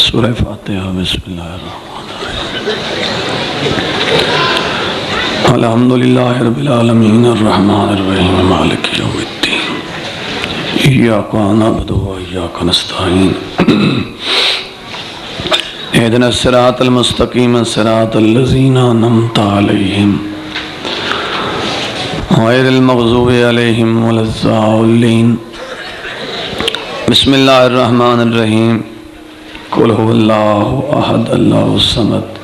سورہ فاتحہ بسم اللہ الرحمن الرحیم الحمدللہ رب العالمین الرحمن الرحیم مالک یوم الدین ایاک نعبد و ایاک نستعین اهدنا الصراط المستقیم صراط الذین انعمت علیہم غیر المغضوب علیہم ولا الضالین بسم اللہ الرحمن الرحیم قل هو اللہ احد اللہ الصمد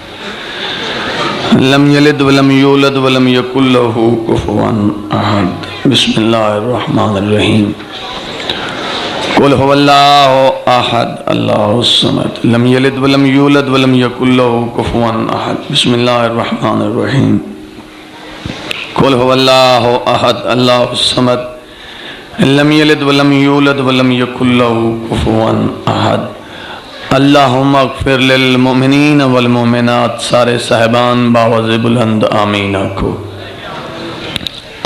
لم یلد ولم یولد ولم یکن له کفوا احد بسم اللہ الرحمن الرحیم قل هو اللہ احد اللہ الصمد لم یلد ولم یولد ولم یکن له کفوا احد بسم اللہ الرحمن الرحیم قل هو اللہ احد اللہ الصمد لم یلد ولم یولد ولم یکن له کفوا احد اللہم اغفر للمؤمنین والمؤمنات سارے صاحبان باوز بلند آمین آکھو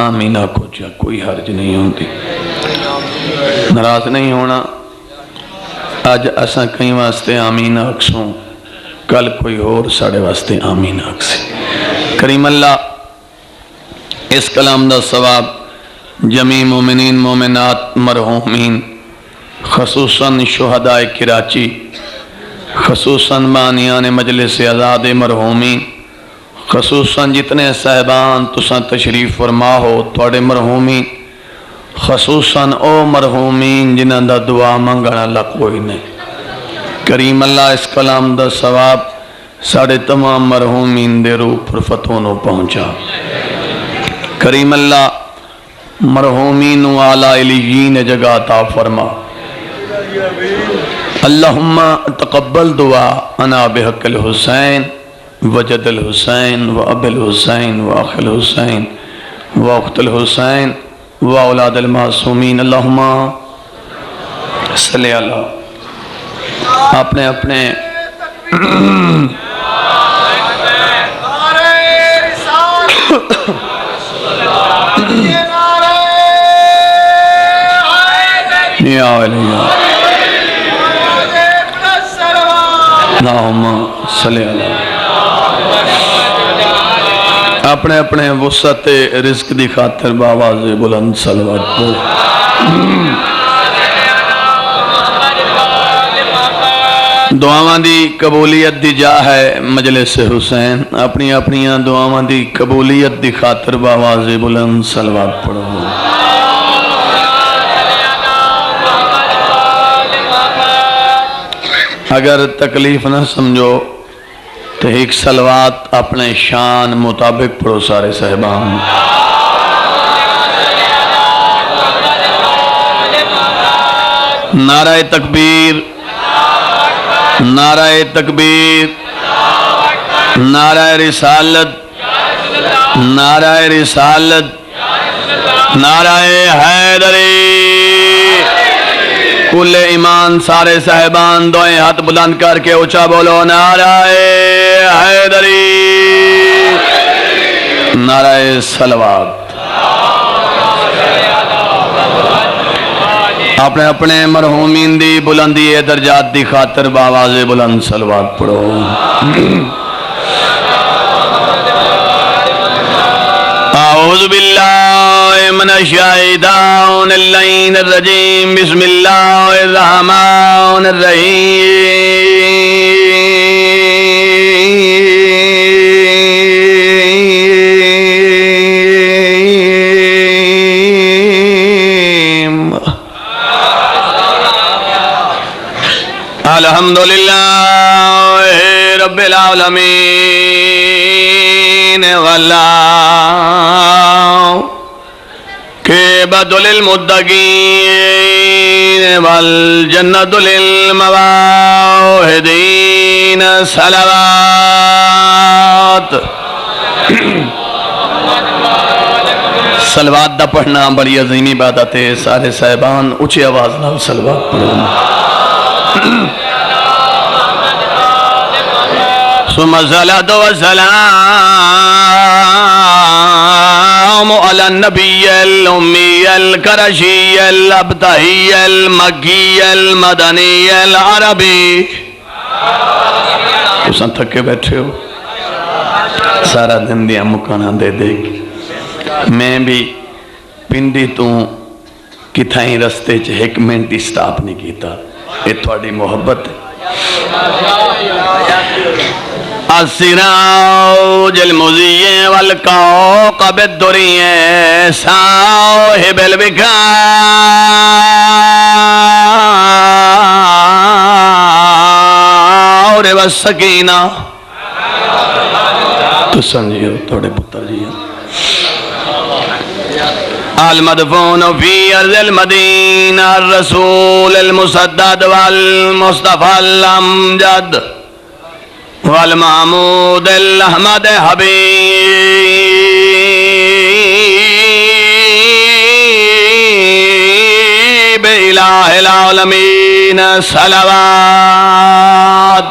آمین آکھو چاہ کوئی حرج نہیں ہوتی ناراض نہیں ہونا آج اساں کئی واسطے آمین آکھسوں کل کوئی اور ساڑے واسطے آمین آکھسے کریم اللہ اس کلام دا ثواب جمیع مومنین مومنات مرحومین خصوصاً شہداء کراچی خصوصاً بانیان مجلس آزاد مرحومین خصوصاً جتنے صاحبان تساں تشریف فرما ہو توڑے مرحومین خصوصاً او مرحومین جنہاں دا دعا منگنا اللہ کوئی نہیں کریم اللہ اس کلام دا ثواب ساڑھے تمام مرحومین دے روح پر فتونوں پہنچا کریم اللہ مرحومین و اعلیٰ علیین جگہ عطا فرما اللہم تقبل دعا انا بحق الحسین وجد الحسین و اب الحسین و اخ الحسین و اخت الحسین و اولاد المعصومین اللہم صلی اللہ اپنے اپنے یا علیہ اللہم صلی اللہ اپنے اپنے وسعت رزق دی خاطر باواز بلند صلوات پڑھ دعاواں دی قبولیت دی جا ہے مجلس حسین اپنی اپنی دعاواں دی قبولیت دی خاطر باواز بلند صلوات پڑھو اگر تکلیف نہ سمجھو تو ایک صلوات اپنے شان مطابق پڑھو سارے صاحبان نعرہ تکبیر نعرہ تکبیر نعرہ رسالت نعرہ رسالت نعرہ حیدری کل ایمان سارے صاحبان دوئیں ہاتھ بلند کر کے اونچا بولو نعرہ حیدری نعرہ صلوات اپنے اپنے مرحومین دی بلندی درجات دی خاطر باواز بلند صلوات پڑھو اعوذ باللہ من الشیطان اللعین الرجیم بسم اللہ الرحمن الرحیم الحمدللہ رب العالمین واللہ کہ بدل المتقین والجنت للمواہدین صلوات صلوات دا پڑھنا بڑی عظیمی عبادت ہے سارے صاحبان اونچی آواز نال صلوات پڑھو ثم الصلاة والسلام النبی الامی القرشی الابتہی المکی المدنی العربی. تساں تھکے بیٹھے ہو سارا دن دیا مکانا دے دے. میں بھی پنڈی تو کتھائیں رستے چ ایک منٹ ہی سٹاپ نہیں کیتا. یہ تھوڑی محبت ہے. السراج المضیء والکوكب الدری صاحب الوقار والسکینہ. تو سنجھو تھوڑے پتر جی المدفون فی ارض المدینہ الرسول المسدد والمصطفى الامجد والمحمود الاحمد حبیب الہ العالمین صلوات.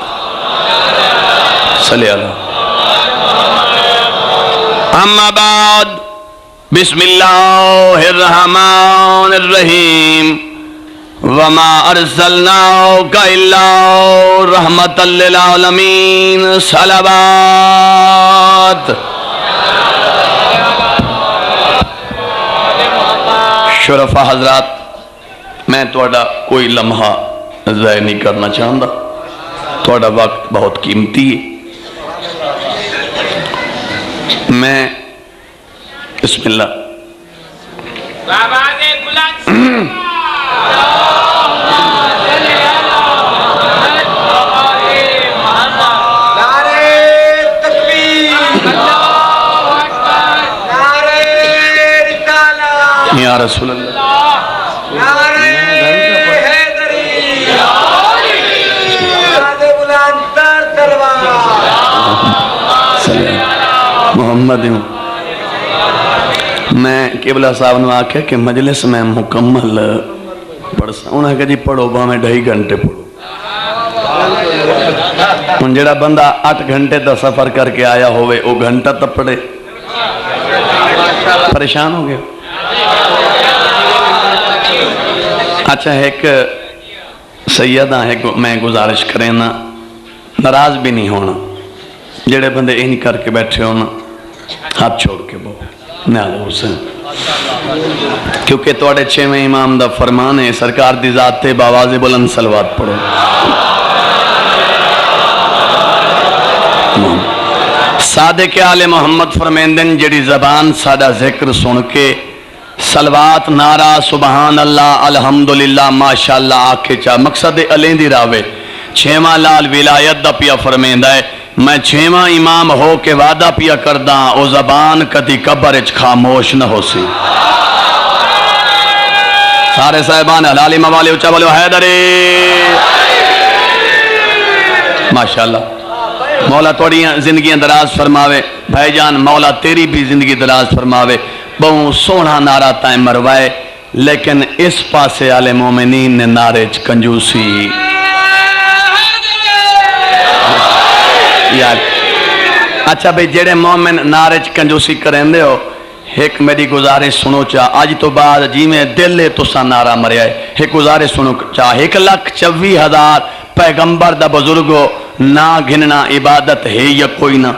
صلی اللہ. اما بعد بسم اللہ الرحمن الرحیم. وما ارسلناک الا رحمتا للعالمین صلوات. شرفا حضرات میں توڑا کوئی لمحہ ضائع نہیں کرنا چاہتا. توڑا وقت بہت قیمتی ہے. میں بسم اللہ یا رسول اللہ محمد ہوں. میں قبلہ صاحب نے آکھا کہ مجلس میں مکمل پڑھ سا. انہوں نے کہا جی پڑھو با میں 2.5 گھنٹے پڑھو. ان جڑا بندہ 8 گھنٹے دا سفر کر کے آیا ہوئے وہ گھنٹہ تب پڑھے پریشان ہو گئے. اچھا ایک سیدہ ہے میں گزارش کریں نا ناراض بھی نہیں ہونا. جڑے بندے این کر کے بیٹھے ہونا ہاتھ چھوڑ کے بہو نیالہ حسین. کیونکہ توڑے 6ویں امام دا فرمان ہے سرکار دی ذات تے باواز بلند صلوات پڑھو. صادق آل محمد فرمیندن جڑی زبان سادہ ذکر سن کے صلوات نعرہ سبحان اللہ الحمدللہ ماشاءاللہ آکھے چاہ مقصد علین دی راوے 6واں لال ولایت دا پیا فرمیندہ ہے. میں 6واں امام ہو کے وعدہ پیا کردہ او زبان کدی قبر اچ خاموش نہ ہو سی. سارے صاحبان حلالی موالی اچھا بولو حیدری ماشاءاللہ. مولا توڑی زندگیاں دراز فرماوے. بھائی جان مولا تیری بھی زندگی دراز فرماوے. بہوں سونا نعرہ تائیں مروائے لیکن اس پاسے آل مومنین نے نعرے چ کنجوسی یاد. اچھا بھئی جڑے مومن نعرے چ کنجوسی کریں دے ہو ایک میری گزارش سنو چاہ آج تو بعد جی میں دل لے تو سا نعرہ مریا ہے. ایک گزارش سنو چاہ 1,24,000 پیغمبر دا بزرگو نہ گھننا عبادت ہے یا کوئی نہ.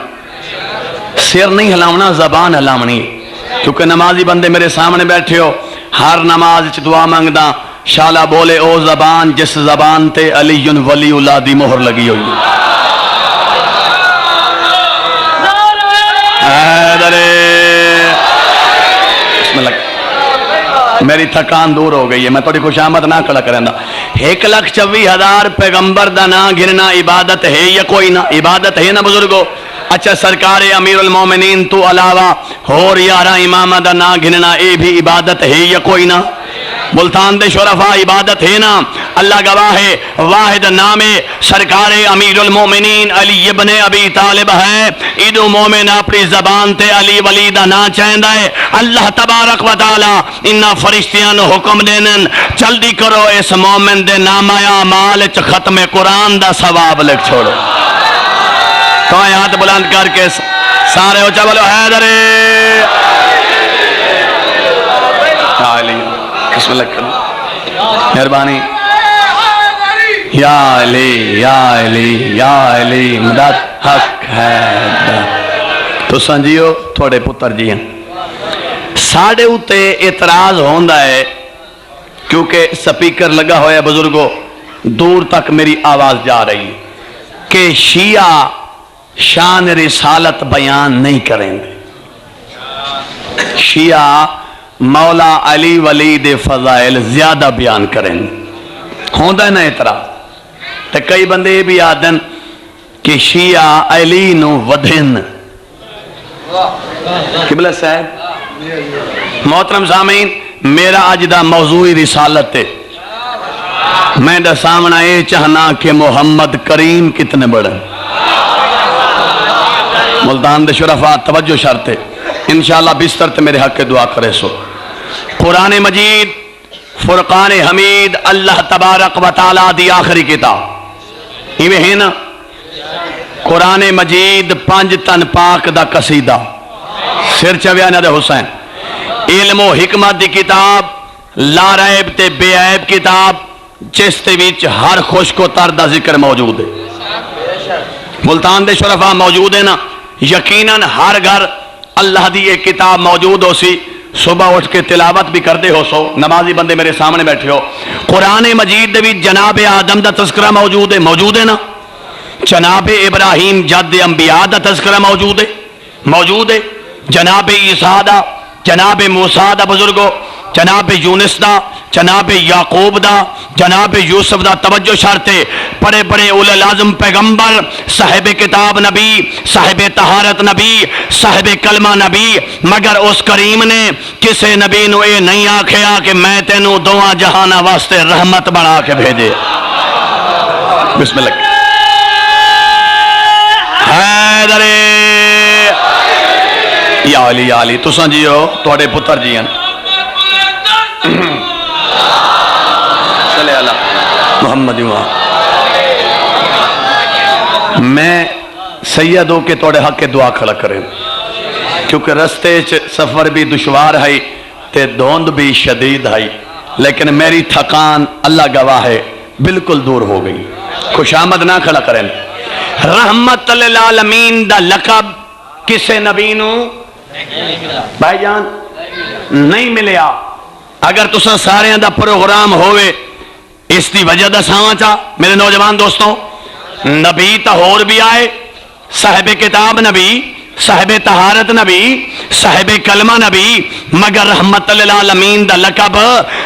سر نہیں ہلاونا زبان ہلاونی. کیونکہ نمازی بندے میرے سامنے بیٹھے ہو ہر نماز چ دعا مانگدا شالا بولے او زبان جس زبان تے علی ولی اللہ دی مہر لگی ہوئی. میری تھکان دور ہو گئی ہے میں تھوڑی خوش آمد نہ کھڑا کریں دا. 1,24,000 پیغمبر دا نا گھننا عبادت ہے یا کوئی نہ عبادت ہے نا بزرگو. اچھا سرکار امیر المومنین تو علاوہ اور 11 امام دا نا گھننا اے بھی عبادت ہے یا کوئی نہ. ملتان دے شرفا عبادت ہے نا. اللہ گواہ ہے واحد نام سرکار امیر المومنین علی ابن ابی طالب ہے. ایدو مومن اپنی زبان تے علی ولی دا نا چاہندہ ہے. اللہ تبارک و تعالی انہا فرشتیان حکم دینن جلدی کرو اس مومن دے نامایا مال چ ختم قرآن دا ثواب لکھ چھوڑو. تو ہاتھ بلند کر کے سارے اچھا بولو حیدری مہربانی یا علی یا علی یا علی مدد حق ہے تو سنجیو تھوڑے پتر جی ہیں ساڑھے اتے اعتراض ہوندہ ہے کیونکہ سپیکر لگا ہویا بزرگوں دور تک میری آواز جا رہی کہ شیعہ شان رسالت بیان نہیں کریں گے شیعہ مولا علی ولی دے فضائل زیادہ بیان کریں گے ہوندہ ہے نا اعتراض تو کئی بندے یہ بھی آدن کہ شیعہ علی نو ودھن قبلہ صاحب محترم سامعین میرا آج دا موضوع رسالت ہے میں دا سامنا یہ چاہنا کہ محمد کریم کتنے بڑے ملتان دے شرفاء توجہ شرط ہے انشاءاللہ بستر تے میرے حق کے دعا کرے سو قرآن مجید فرقان حمید اللہ تبارک و تعالیٰ دی آخری کتاب یہ ہے نا قرآن مجید 5 تن پاک دا قصیدہ سر چویانہ دے حسین علم و حکمت دی کتاب لا ریب تے بے عیب کتاب جس تے وچ ہر خوشک و تر دا ذکر موجود ہے ملتان دے شرفاء موجود ہے نا یقیناً ہر گھر اللہ دی ایک کتاب موجود ہو سی صبح اٹھ کے تلاوت بھی کردے ہو سو نمازی بندے میرے سامنے بیٹھے ہو قرآن مجید دے بھی جناب آدم دا تذکرہ موجود ہے نا جناب ابراہیم جد انبیاء دا تذکرہ موجود ہے جناب عیسیٰ دا جناب موسیٰ دا بزرگو جناب یونس دا جناب یعقوب دا جناب یوسف دا توجہ شرطے بڑے بڑے اولو العزم پیغمبر صاحب کتاب نبی صاحب طہارت نبی صاحب کلمہ نبی مگر اس کریم نے کسے نبی نو اے نہیں آکھیا کہ میں تینوں دعا جہانہ واسطے رحمت بنا کے بھیجے بسم اللہ حیدر یا علی یا علی تو سنجیو توڑے پتر جی ہیں صلی اللہ محمد میں سید ہو کے توڑے حق کے دعا کھڑا کریں کیونکہ رستے سفر بھی دشوار ہے تے دھوند بھی شدید ہے لیکن میری تھکان اللہ گواہ ہے بالکل دور ہو گئی خوش آمد نہ کھڑا کریں رحمت للعالمین دا لقب کسے نبی نو بھائی جان نہیں ملیا اگر تسا سارے دا پروگرام ہوئے اس دی وجہ دا سامچا میرے نوجوان دوستوں نبی تہور بھی آئے صاحب کتاب نبی صاحب طہارت نبی صاحب کلمہ نبی مگر رحمت للعالمین دا لقب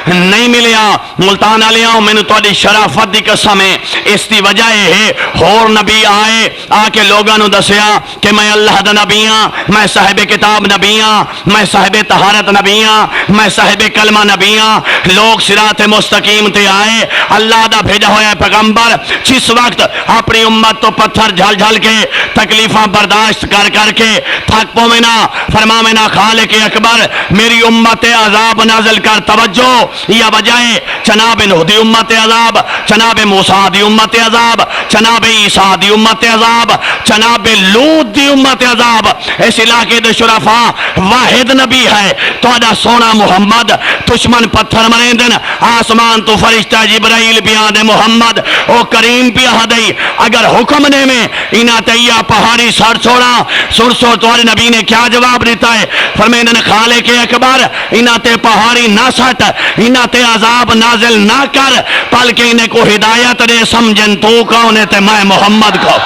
نہیں ملیا ملتان علیہ میں نے توڑی شرافت دی قسم ہے اس دی وجہ ہے اور نبی آئے آکے لوگاں نو دسیا کہ میں اللہ دا نبی ہاں میں صاحب کتاب نبی ہاں میں صاحب طہارت نبی ہاں میں صاحب کلمہ نبی ہاں لوگ صراط مستقیم تے آئے اللہ دا بھیجا ہویا پیغمبر جس وقت اپنی امت تو پتھر جھل جھل کے تکلیفاں برداشت کر کے تھک پو میں نہ فرما میں نہ خالق اکبر میری امت عذاب نازل کر توجہ یا بجائے جناب نوح دی امت عذاب جناب موسیٰ دی امت عذاب جناب عیسیٰ دی امت عذاب جناب لوط دی امت عذاب اس علاقے دے شرفاء واحد نبی ہے تو ادا سونا محمد دشمن پتھر مریندن آسمان تو فرشتہ جبرائیل بیان محمد او کریم پیا دئی اگر حکم نے میں انہا تیہ پہاڑی سر چھوڑا سرسو توارے نبی نے کیا جواب دیتا ہے فرمیدن خالق اکبر انہا تے پہاڑی نہ سٹ انہا تے عذاب نازل نہ کر بلکہ انہیں کو ہدایت دے سمجھن تو کونے تے میں محمد کو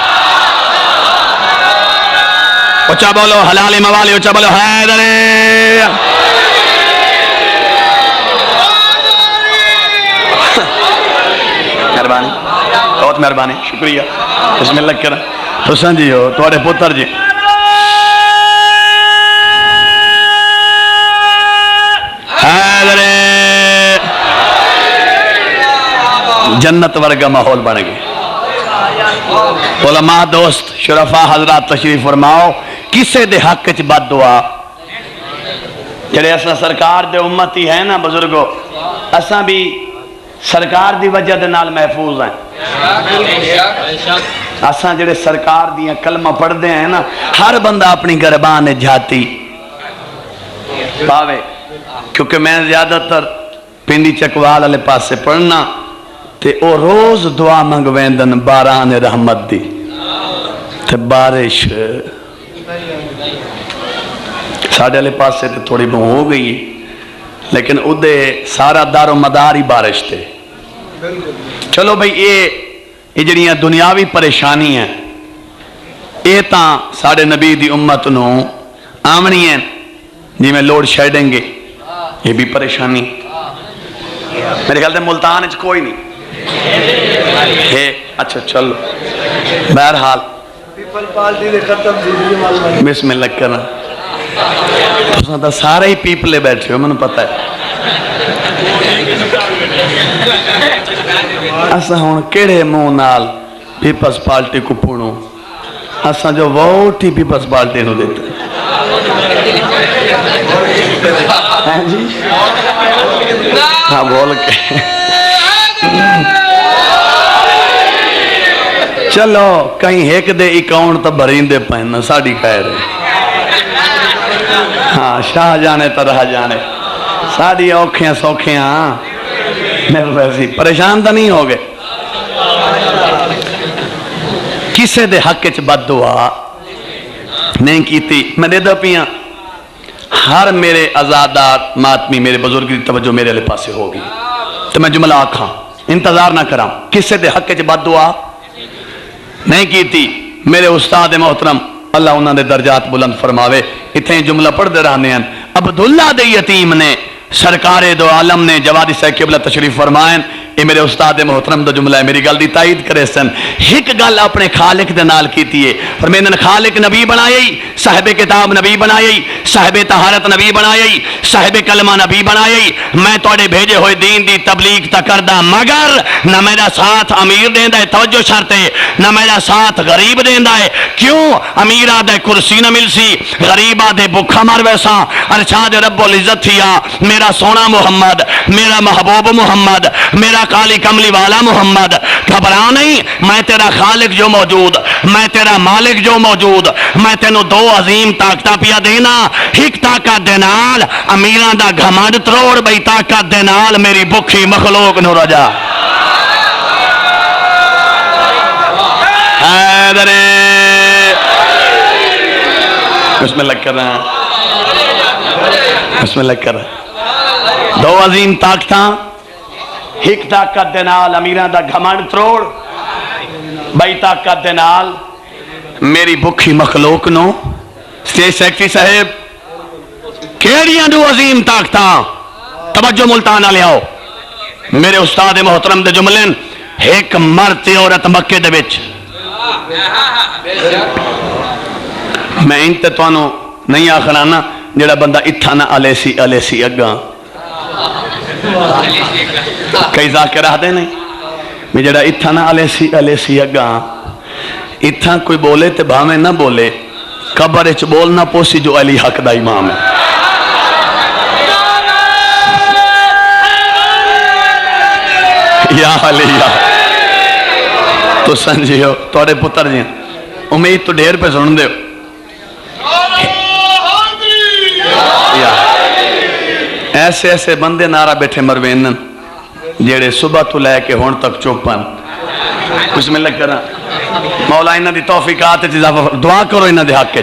اچھا بولو حلال موالی اچھا بولو حیدر مہربانی بہت مہربانی شکریہ بسم اللہ کرا حسن جی ہو توڑے پتر جی حیدر جنت ورگا ماحول بن گئے علماء دوست شرفاء حضرات تشریف فرماؤ کسے دے حق چ بد دعا جڑے اساں سرکار دے امتی ہیں نا بزرگو اساں بھی سرکار دی وجہ دے نال محفوظ ہیں اساں جڑے سرکار دیاں کلمہ پڑھ دے ہیں نا ہر بندہ اپنی گربان جھاتی پاوے کیونکہ میں زیادہ تر پنڈی چکوال والے پاسے پڑھنا تے او روز دعا منگویندن باران رحمت دی تے بارش ساڑھے والے پاسے تے تھوڑی بہت ہو گئی لیکن ادھے سارا دار و مدار ہی بارش تے. چلو بھئی یہ جڑیاں دنیاوی پریشانی ہیں یہ تاں ساڑھے نبی دی امت نو آمنی ہیں جی میں لوڈ شیڈنگ گے یہ بھی پریشانی میرے خیال سے ملتان اچھ کوئی نہیں ہے. اچھا چلو بہرحال بسم اللہ کرنا تو سارے ہی پیپلے بیٹھے ہو میں پتہ ہے اسا ہون کیڑے منہ نال پیپلز پارٹی کو پڑھوں اسا جو ووٹ ہی پیپلز پارٹی نو دیتے ہیں جی ہاں بول کے چلو کہیں ایک دے اکاؤنٹ تو بھرین دے پہننا ساڑھی کہہ رہے ہاں شاہ جانے تو رہ جانے ساڑھی اوکھیاں سوکھیاں میرے ویسی پریشان تو نہیں ہوگے کسے دے حق چ بد دعا نہیں کیتی میں دے دو پیاں ہر میرے ازادات ماتمی میرے بزرگ کی توجہ میرے لئے پاسے ہوگی تو میں جملہ آکھاں انتظار نہ کراں کسے دے حق چ بد دعا نہیں کیتی میرے استاد محترم اللہ انہوں نے درجات بلند فرماوے اتنے جملہ پڑھ دے رہنے ہیں عبداللہ دے یتیم نے سرکار دو عالم نے جوادی صاحب قبلہ تشریف فرمائیں یہ میرے استاد محترم دا جملہ ہے میری گل دی تائید کرے سن ایک گل اپنے خالق دے نال کیتی ہے فرمیندن خالق نبی بنائی صاحب کتاب نبی بنائی صاحب طہارت نبی بنائی صاحب کلمہ نبی بنائی میں توڑے بھیجے ہوئے دین دی تبلیغ تکردہ مگر نہ میرا ساتھ امیر دیندہ ہے توجہ شرطے نہ میرا ساتھ غریب دیندہ ہے کیوں امیر آدھے کرسی نہ مل سی غریب آدھے بکھا مار ویسا ارشاد رب العزت تھیا میرا سونا محمد میرا محبوب محمد میرا کالی کملی والا محمد گھبرا نہیں میں تیرا خالق جو موجود میں تیرا مالک جو موجود میں تینو دو عظیم طاقتہ پیا دینا ایک طاقت دینال امیران دا گھمانڈ تروڑ بھئی طاقت دینال میری بکھی مخلوق نو رجا حیدرے بسم اللہ کر رہا ہیں بسم اللہ کر رہا ہیں دو عظیم طاقتاں ایک طاقت دینال امیران دا گھمانڈ تروڑ بائی طاقت دینال میری بکھی مخلوق نو سٹیج سیکٹری صاحب کیڑیاں دو عظیم طاقتاں توجہ ملتانہ لے آؤ میرے استاد محترم دے جملین ایک مرد عورت مکے دے وچ میں انتے توانو نہیں آخرانا جڑا بندہ اتھانا علیسی اگاں کئی ذاکر رہ دے نہیں میں جڑا اتھانا علیسی اگاں اتھاں کوئی بولے تے بھامے نہ بولے قبر اچ بولنا پوسی جو علی حق دا امام ہے یا علی یا تو سنجیو توڑے پتر جی امید تو ڈھیر پہ سن دے ایسے ایسے بندے نارا بیٹھے مروینن جیڑے صبح تو لے کے ہون تک چوپن بسم اللہ کرنا مولا انہاں دی توفیقات دعا کرو انہاں دے حق کے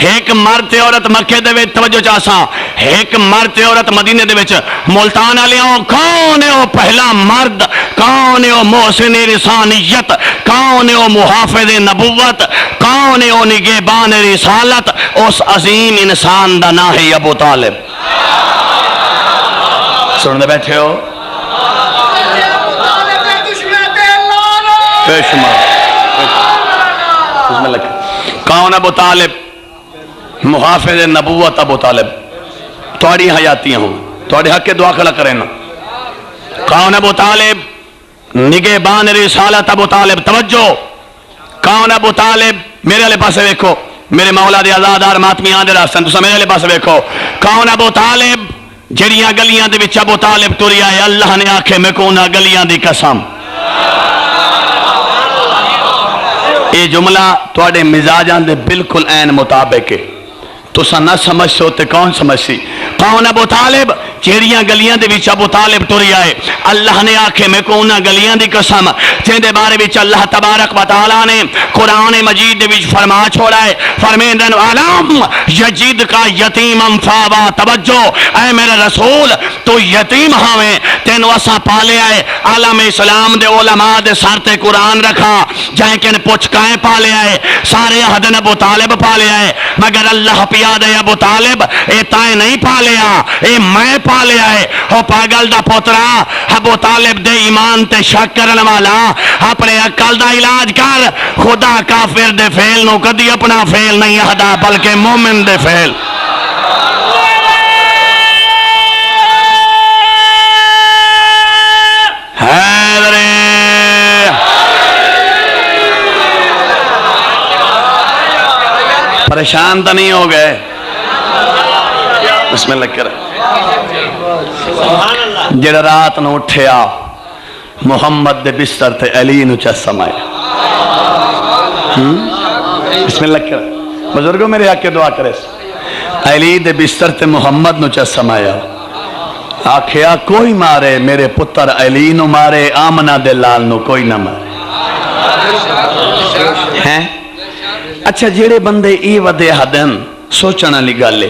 ایک مرد عورت مکے دے وچ توجہ چاساں ایک مرد عورت مدینے دے وچ ملتان علیوں کون ہے وہ پہلا مرد کون ہے وہ محسن رسانیت کون ہے وہ محافظ نبوت کون ہے وہ نگہبان رسالت اس عظیم انسان دا نام ہے ابو طالب سن دے بیٹھے ہو کون ابو طالب محافظ نبوت ابو طالب توڑی حیاتیاں ہوں توڑی حق کے دعا کھلا کریں نا کون ابو طالب نگہبان رسالت ابو طالب توجہ کون ابو طالب میرے لئے پاسے ویکھو میرے مولا دے آزادار ماتمی آدھے راستن تو سا میرے لئے پاسے ویکھو کون ابو طالب جڑیاں گلیاں دے وچ ابو طالب توریا ہے اللہ نے آکھے میں کونا گلیاں دی قسم یہ جملہ توڑے مزاجان دے بالکل این مطابق ہے تو سا نہ سمجھ سوتے کون سمجھ سی کون ابو طالب جیڑیاں گلیاں دے وچ ابو طالب ٹری آئے اللہ نے آکھے میں کو انہاں گلیاں دی قسم جن دے بارے وچ اللہ تبارک و تعالی نے قرآن مجید دے وچ فرما چھوڑا ہے فرمیندن علام یجید کا یتیما فاوا توجہ اے میرے رسول تو یتیم ہاویں تینو اسا پالے آئے عالم اسلام دے علماء دے سر تے قرآن رکھا جائیں کہ پوچھ کائیں پالے آئے سارے حدن ابو طالب پالے آئے مگر اللہ پیا دے ابو طالب اے تائیں نہیں پالیا اے میں پالے آئے ہو پاگل دا پوترا ابو طالب دے ایمان تے شک کرن والا اپنے عقل دا علاج کر خدا کافر دے فعل نو کدی اپنا فعل نہیں ہدا بلکہ مومن دے فعل پریشان تو نہیں ہو گئے بسم اللہ کرے جڑا رات نو اٹھیا محمد دے بستر تے علی نو چا سمایا بسم اللہ کرے بزرگوں میرے حق کے دعا کرے علی دے بستر تے محمد نو چا سمایا آکھیا کوئی مارے میرے پتر علی نو مارے آمنہ دے لال نو کوئی نہ مارے ہیں اچھا جیڑے بندے ای ودے حدن سوچنا لگا لے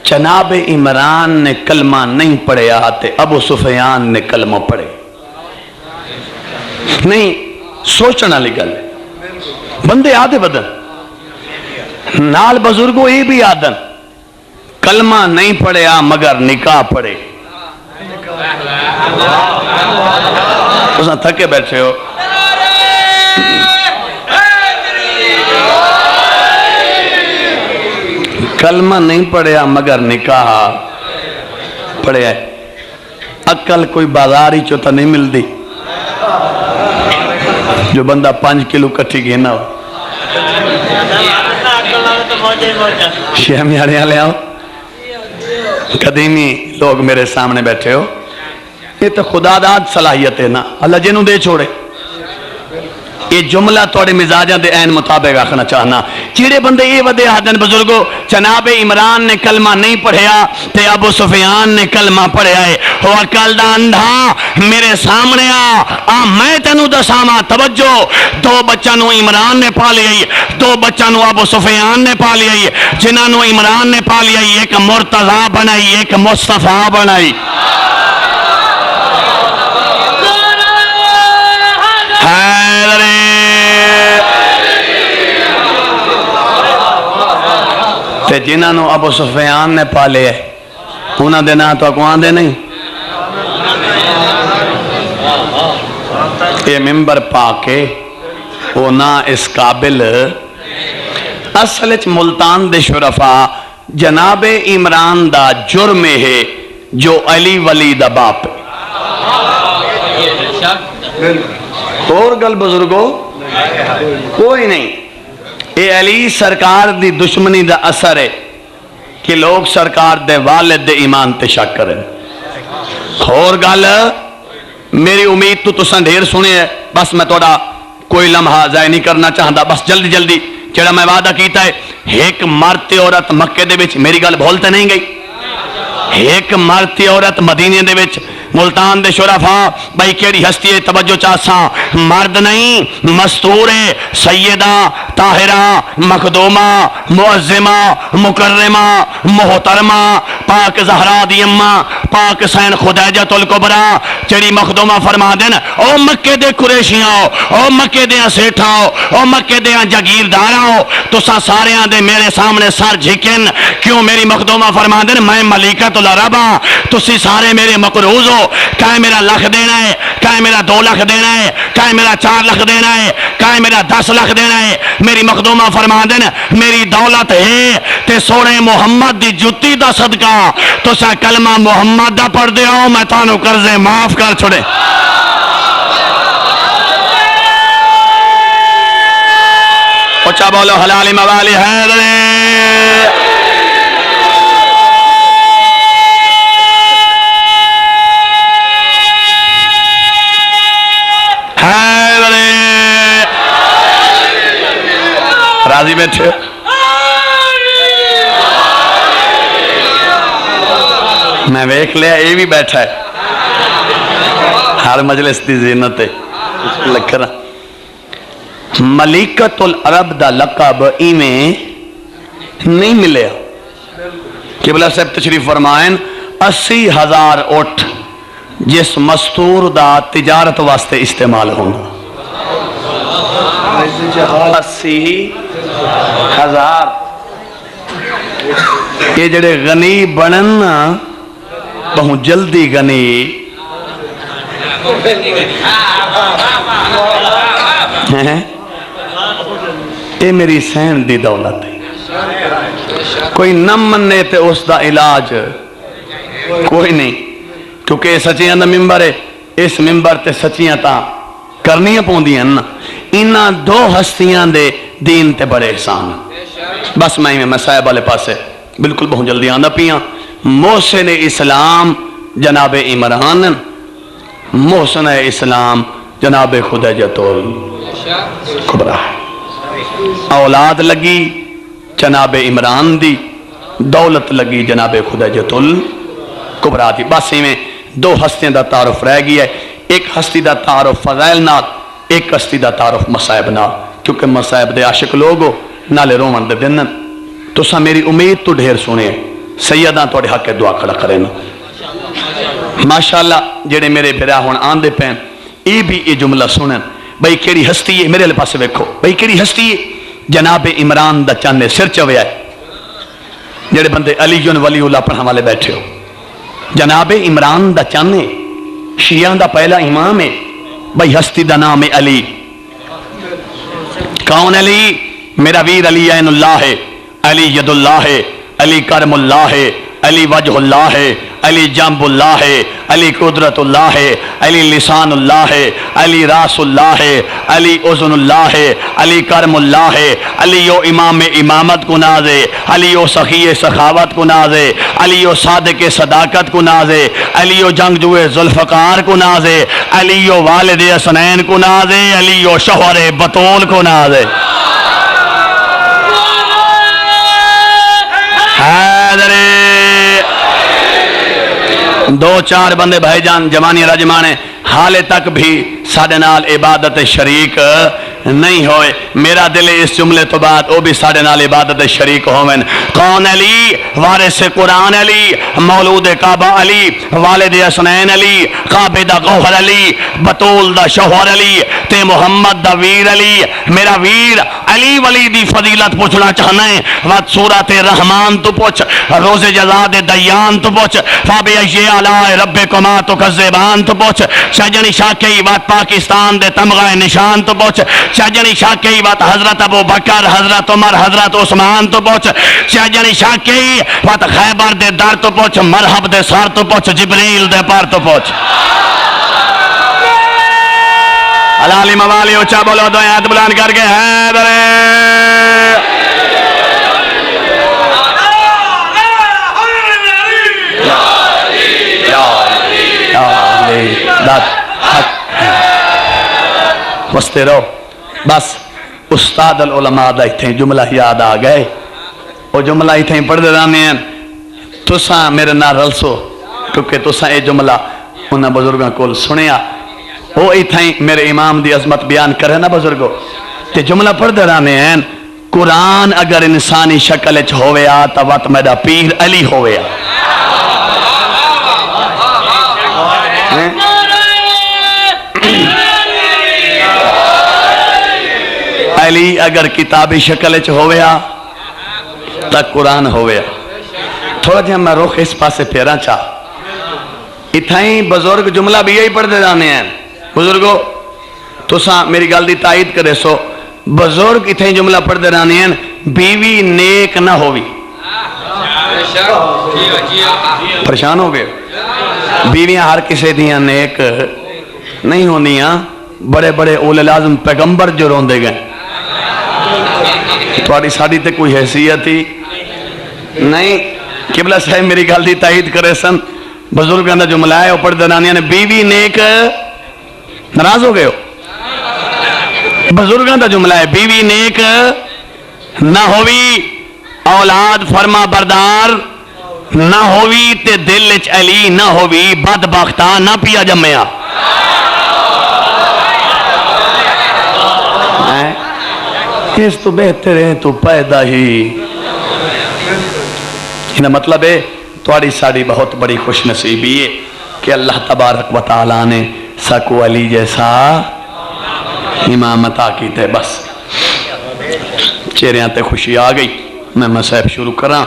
جناب عمران نے کلمہ نہیں پڑھے آتے ابو سفیان نے کلمہ پڑھے نہیں سوچنا لگا لے بندے آدھے بدن نال بزرگوں ای بھی آدن کلمہ نہیں پڑھے آ مگر نکاح پڑھے اس نے تھکے بیٹھے ہو کلمہ نہیں پڑھیا مگر نکاح پڑھیا ہے عقل کوئی بازاری چوتا نہیں مل دی جو بندہ 5 کلو کٹھی گینا ہو شیمی آڑیاں لے آؤ قدیمی لوگ میرے سامنے بیٹھے ہو یہ تو خدا داد صلاحیت ہے نا اللہ جنہوں دے چھوڑے یہ جملہ توڑے مزاجہ دے این مطابق آخنا چاہنا چیڑے بندے یہ ودے حدن بزرگو جناب عمران نے کلمہ نہیں پڑھیا تے ابو سفیان نے کلمہ پڑھیا ہے ہو عقل دا اندھا میرے سامنے میں تینو دساما توجہ 2 بچہ نو عمران نے پالی ہے 2 بچہ نو ابو سفیان نے پالی ہے جنہاں نو عمران نے پالی ہے ایک مرتضی بنائی ایک مصطفیٰ بنائی تے جنہاں نو ابو سفیان نے پالے ہے انہاں دے نا تو اکوان دے نہیں یہ ممبر پاکے وہ نا اس قابل اصلچ ملتان دے شرفا جناب عمران دا جرم ہے جو علی ولی دا باپ اور گل بزرگو کوئی نہیں اے علی سرکار دی دشمنی دا اثر ہے کہ لوگ سرکار دے والد دے ایمان تے شک کریں اور گل میری امید تو تساں ڈھیر سنے ہے بس میں توڑا کوئی لمحہ ضائع نہیں کرنا چاہتا بس جلدی جلدی جڑا میں وعدہ کیتا ہے ایک مرتی عورت مکے دے وچ میری گل بھولتے نہیں گئی ایک مرتی عورت مدینے دے وچ ملتان دے شرفا بھائی کیڑی ہستی ہے توجہ چاہساں مرد نہیں مستور ہے سیدہ طاہرہ مخدومہ معظمہ مکرمہ محترمہ پاک زہرا دی اماں پاک سین خدیجہ الکبریٰ چڑی مخدومہ فرما دین او مکے دے قریشیاں او مکے دے سیٹھاں او مکے دے جاگیرداراں تساں سارے دے میرے سامنے سر جھکن کیوں میری مخدومہ فرما دین میں ملیکۃ العرب ہاں تسی سارے میرے مقروض ہو کہیں میرا لکھ دینا ہے کہیں میرا 2 لاکھ دینا ہے کہیں میرا 4 لاکھ دینا ہے کہیں میرا 10 لاکھ دینا ہے میری مخدومہ فرما دینا میری دولت ہے تے سونے محمد دی جتی دا صدقہ تو سا کلمہ محمد دا پڑھ دے ہوں میں تانو قرضے معاف کر چھوڑے اچھا بولو حلالی موالی حیدرے راضی بیٹھے میں ویکھ لیا یہ بھی بیٹھا ہے ہر مجلس دی زینت ہے لکھنا ملکۃ العرب دا لقب ایویں نہیں ملیا قبلہ صاحب تشریف فرمائیں 80,000 اٹھ جس مستور دا تجارت واسطے استعمال ہونا 80,000 یہ جڑے غنی بنن نا بہت جلدی غنی یہ میری سین دی دولت ہے کوئی نہ مننے تے اس دا علاج کوئی نہیں کیونکہ سچیاں دا ممبر ہے اس ممبر تے سچیاں تا کرنیاں پوندیاں نا انہاں دو ہستیاں دے دین تے بڑے احسان بس میں صاحب والے پاسے بالکل بہت جلدی آندہ پیاں محسن اسلام جناب عمران محسن اسلام جناب خدیجۃ الکبریٰ اولاد لگی جناب عمران دی دولت لگی جناب خدیجۃ الکبریٰ دی بس میں دو ہستیاں دا تعارف رہ گیا ہے ایک ہستی دا تعارف فضائل نال ایک ہستی دا تعارف مصائب نال کیونکہ مصائب دے عاشق لوگ ہو نالے رومن دے دنن تو سا میری امید تو ڈھیر سنے سیداں توڑے حق دعا کھڑا کریں ماشاءاللہ جڑے میرے بھرا ہون آن دے پین ای بھی یہ جملہ سنن بھئی کیڑی ہستی ہے میرے لئے پاسے ویکھو بھئی کیڑی ہستی ہے جناب عمران دا چاندے سر چویا ہے جڑے بندے علی ولی اللہ پڑھا والے بیٹھے ہو جناب عمران دا چاندے شیعان دا پہلا امام ہے بھئی ہستی دا نام ہے علی کون علی میرا ویر علی عین اللہ ہے علی ید اللہ ہے علی کرم اللہ ہے علی وجہ اللہ ہے علی جنب اللہ ہے علی قدرت اللہ ہے علی لسان اللہ ہے علی راس اللہ ہے علی اذن اللہ ہے علی کرم اللہ ہے علی و امام امامت کو نازے علی و سخی سخاوت کو نازے علی و صادق صداقت کو نازے علی و جنگجو ذوالفقار کو نازے علی و والد حسنین کو نازے علی و شوہر بطول کو نازے دو چار بندے بھائی جان جوانی رجمانے حالے تک بھی ساڑھے نال عبادت شریک نہیں ہوئے میرا دل اس جملے تو بعد وہ بھی ساڑھے نال عبادت شریک ہوئن کون علی وارث قرآن علی مولود کعبہ علی والد حسنین علی قابد گوہر علی بطول دا شوہر علی تے محمد دا ویر علی میرا ویر علی ولی دی فضیلت پوچھنا چاہنا ہے وقت سورت رحمان تو پوچھ روز جزاد دیان تو پوچھ فابی اشیاء علی ربکما تو کذبان تو پوچھ شجنی شاکی وقت پاکستان دے تمغہ نشان تو پوچھ شجنی شاکی وقت حضرت ابو بکر حضرت عمر حضرت عثمان تو پوچھ شجنی شاکی وقت خیبر دے در تو پوچھ مرحب دے سار تو پوچھ جبریل دے پر تو پوچھ حلالی موالی اچھا بولو دو ہاتھ بلند کر کے حیدر وستے رہو بس استاد العلماء دا اتھیں جملہ یاد آ گئے وہ جملہ اتھیں پڑھ دے رہنے ہیں تساں میرے نہ رلسو کیونکہ تساں اے جملہ انہاں بزرگاں کول سنیا وہ اتھیں میرے امام دی عظمت بیان کرے نا بزرگو تے جملہ پڑھ دے رہنے ہیں قرآن اگر انسانی شکل اچھ ہویا تا وقت میرا پیر علی ہویا علی اگر کتابی شکل اچھ ہویا تا قرآن ہویا تھوڑا جہاں میں روخ اس پاسے پھیرا چاہ اتھائیں بزرگ جملہ بھی یہی پڑھ دے جانے ہیں بزرگو تو ساں میری گل دی تائید کرے سو بزرگ اتھائیں جملہ پڑھ دے جانے ہیں بیوی نیک نہ ہوئی پریشان ہو گئے بیویاں ہر کسی دیاں نیک نہیں ہونیاں بڑے بڑے اولے لازم پیغمبر جو رون دے گئے تواری ساڑی تے کوئی حیثیت ہی نہیں قبلہ صاحب میری گل دی تائید کرے سن بزرگ اندر جو ملائے اوپر دنانیاں نے بیوی نیک ناراض ہو گئے ہو بزرگ اندر جو ملائے بیوی نیک نہ ہوئی اولاد فرما بردار نہ ہووی تے دل وچ علی نہ ہووی بدبختہ نہ پیا جمیا اس تو بہتر ہے تو پیدا ہی یہ مطلب ہے تھوڑی ساری بہت بڑی خوش نصیبی ہے کہ اللہ تبارک و تعالیٰ نے سکو علی جیسا امامت کی تے بس چہریاں تے خوشی آ گئی میں مسائب شروع کراں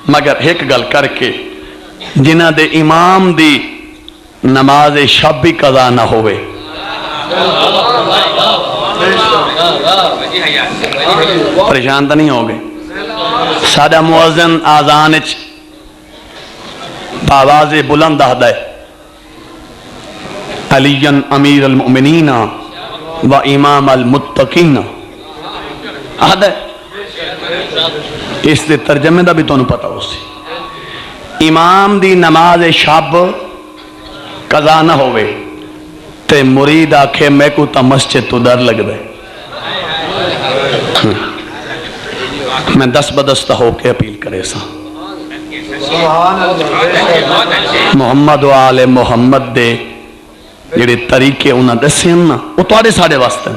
مگر ایک گل کر کے جنہ دے امام دی نماز شب بھی قضا نہ ہوئے پریشان تو نہیں ہو گئے سادہ مؤذن آذان باواز بلند آدھا ہے علی امیر المؤمنین و امام المتقین آدھا ہے اس دے ترجمے دا بھی تو انہوں پتا ہو سی امام دی نماز شب قضا نہ ہوئے تے مرید آکھے میں کو تا مسجد تو ڈر لگ دے میں دس بدستہ ہو کے اپیل کرے سا محمد و آل محمد دے جڑے طریقے انہاں دسے ہیں نا وہ توڑے ساڑے واسطے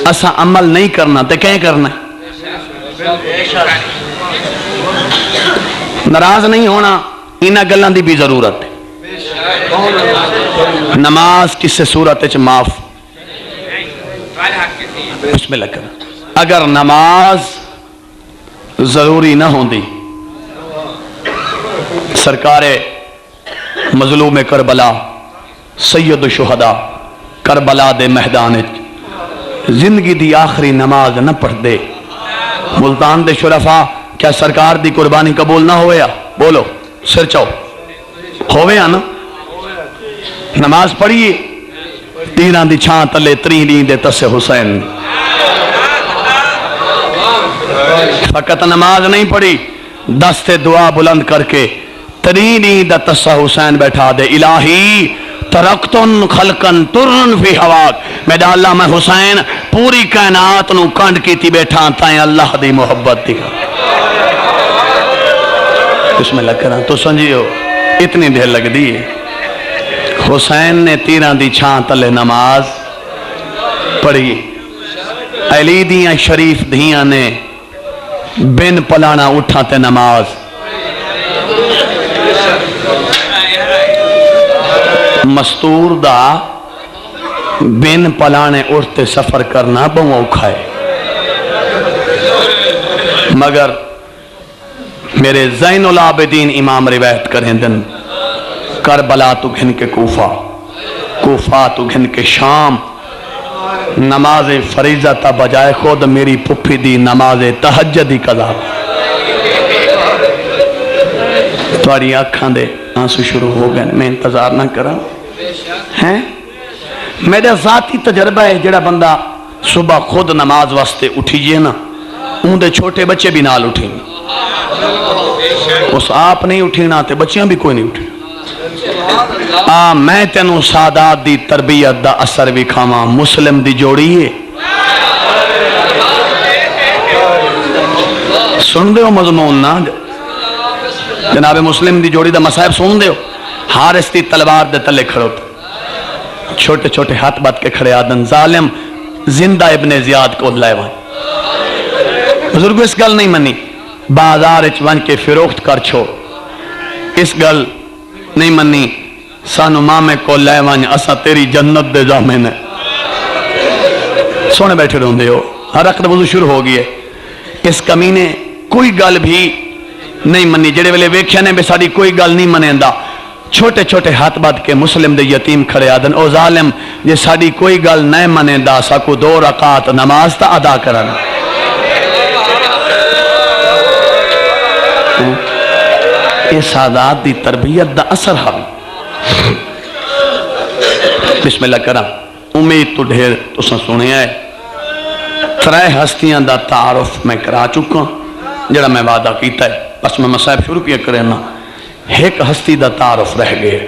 اسا عمل نہیں کرنا تے کہیں کرنا ہے ناراض نہیں ہونا انہاں گلان دی بھی ضرورت ہے نماز کس صورت وچ معاف بسم اللہ کرنا اگر نماز ضروری نہ ہوندی سرکار مظلوم کربلا سید الشہداء کربلا دے میدان زندگی دی آخری نماز نہ پڑھ دے ملتان دے شرفا کیا سرکار دی قربانی قبول نہ ہویا بولو سر چاو ہویا نا نماز پڑھیے تیران دی چھان تلے ترین دے تس حسین فقط نماز نہیں پڑھی دست دعا بلند کر کے ترین دا تس حسین بیٹھا دے الہی ترکتن خلقن ترن فی حواق میں ڈالا میں حسین پوری کائنات نو کنڈ کی تھی بیٹھا تائیں اللہ دی محبت دی بسم اللہ کرنا تو سنجیو اتنی دیر لگ دی حسین نے تیران دی چھان تلے نماز پڑھی علی دیاں شریف دیاں نے بن پلانا اٹھاتے نماز مستور دا بن پلانے اٹھتے سفر کرنا بہت اوکھا ہے مگر میرے زین العابدین امام روایت کریں دن کربلا تو گھن کے کوفہ تو گھن کے شام نماز فریضہ تا بجائے خود میری پپھی دی نماز تہجدی قضا تواری آنکھاں دے آنسو شروع ہو گئے میں انتظار نہ کرا ہیں میرا ذاتی تجربہ ہے جڑا بندہ صبح خود نماز واسطے اٹھیجئے نا ان دے چھوٹے بچے بھی نال اٹھیں اس آپ نہیں اٹھینا تے بچیاں بھی کوئی نہیں اٹھیں میں تینوں سادات دی تربیت دا اثر بھی کھاواں مسلم دی جوڑی ہے سن دے ہو مضمون نا جناب مسلم دی جوڑی دا مسائب سن دے ہو حارس دی تلوار دے تلے کھڑو چھوٹے چھوٹے ہاتھ بات کے کھڑے آدن ظالم زندہ ابن زیاد کو لائے وہاں بزرگو اس گل نہیں منی بازار اچوان کے فروخت کر چھو اس گل نہیں منی سانو مامے کو لائے وہاں اسا تیری جنت دے جامن ہے سونے بیٹھے رہن دے ہو ہر وقت وضو شروع ہو گئی ہے اس کمینے کوئی گل بھی نہیں منی جڑے ویلے ویکھیا نے بے ساری کوئی گل نہیں منیندا چھوٹے چھوٹے ہاتھ بات کے مسلم دے یتیم کھڑے آدن او ظالم جے ساری کوئی گل نہیں منیندا ساکو 2 رکعت نماز تا ادا کرنا یہ سادات دی تربیت دا اثر حاوی بسم اللہ کرام امید تو ڈھیر تو سنے آئے 3 ہستیاں دا تعارف میں کرا چکا جڑا میں وعدہ کیتا ہے بس میں مسائب شروع کیا کرے نا ایک ہستی دا تعارف رہ گئے